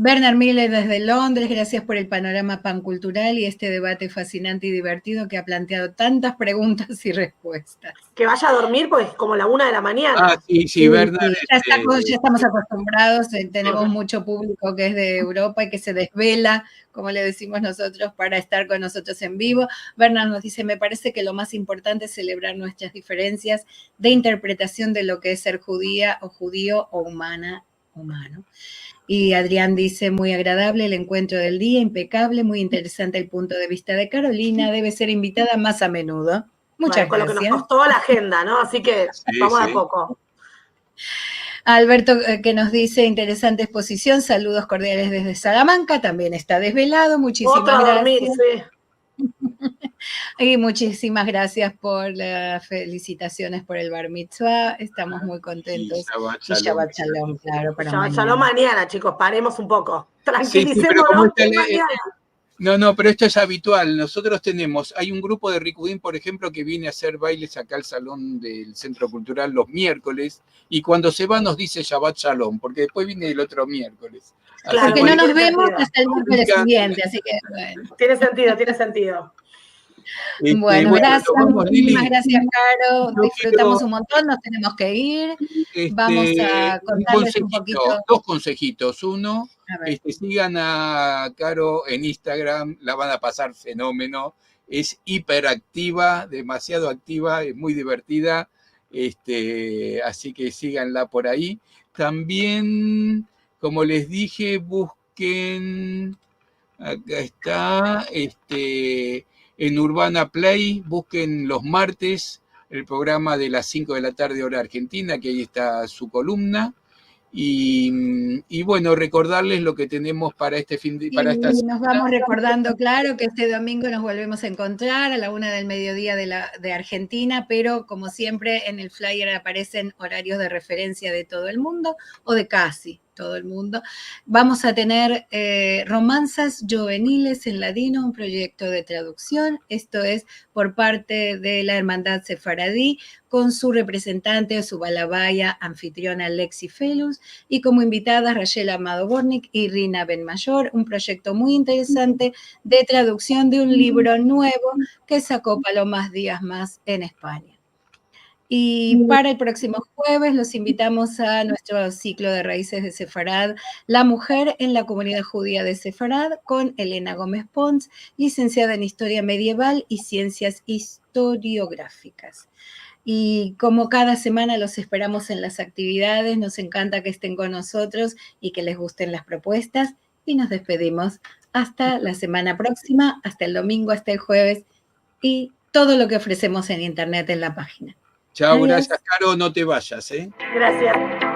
Bernard Miller desde Londres, gracias por el panorama pancultural y este debate fascinante y divertido que ha planteado tantas preguntas y respuestas. Que vaya a dormir porque es como la 1 de la mañana. Sí, Bernard. Sí. Ya estamos acostumbrados, tenemos mucho público que es de Europa y que se desvela, como le decimos nosotros, para estar con nosotros en vivo. Bernard nos dice, me parece que lo más importante es celebrar nuestras diferencias de interpretación de lo que es ser judía o judío o humano. Y Adrián dice, muy agradable el encuentro del día, impecable, muy interesante el punto de vista de Carolina, debe ser invitada más a menudo. Muchas con gracias. lo que nos costó la agenda, ¿no? Así que vamos a poco. Alberto que nos dice, interesante exposición, saludos cordiales desde Salamanca, también está desvelado, muchísimas gracias. Dormir, sí. Y muchísimas gracias por las felicitaciones por el Bar Mitzvah, estamos muy contentos. Y Shabbat Shalom, claro, para Shabbat Shalom mañana, chicos, paremos un poco. Tranquilicémonos No, pero esto es habitual. Nosotros hay un grupo de Ricudín, por ejemplo, que viene a hacer bailes acá al salón del Centro Cultural los miércoles, y cuando se va nos dice Shabbat Shalom, porque después viene el otro miércoles. Claro, porque no nos vemos hasta el miércoles siguiente, así que bueno. Tiene sentido. Bueno, gracias, muchísimas gracias, Caro. Disfrutamos un montón, nos tenemos que ir. Vamos a contarles un poquito. Dos consejitos. Uno, sigan a Caro en Instagram, la van a pasar fenómeno. Es hiperactiva, demasiado activa, es muy divertida. Así que síganla por ahí. También, como les dije, busquen. Acá está. En Urbana Play, busquen los martes el programa de las 5 de la tarde hora argentina, que ahí está su columna. Y bueno, recordarles lo que tenemos para este fin de semana. Nos vamos recordando, claro, que este domingo nos volvemos a encontrar a la 1 del mediodía de Argentina, pero como siempre en el flyer aparecen horarios de referencia de todo el mundo, o de casi todo el mundo. Vamos a tener Romanzas Juveniles en Ladino, un proyecto de traducción. Esto es por parte de la Hermandad Sefaradí, con su representante, su balabaya anfitriona Lexi Felus, y como invitadas Rachel Amado Bornik y Rina Benmayor, un proyecto muy interesante de traducción de un libro nuevo que sacó Palomas Díaz Más en España. Y para el próximo jueves los invitamos a nuestro ciclo de raíces de Sefarad, La mujer en la comunidad judía de Sefarad, con Elena Gómez Pons, licenciada en Historia Medieval y Ciencias Historiográficas. Y como cada semana los esperamos en las actividades, nos encanta que estén con nosotros y que les gusten las propuestas, y nos despedimos hasta la semana próxima, hasta el domingo, hasta el jueves, y todo lo que ofrecemos en internet en la página. Chao, gracias, Caro, no te vayas. Gracias.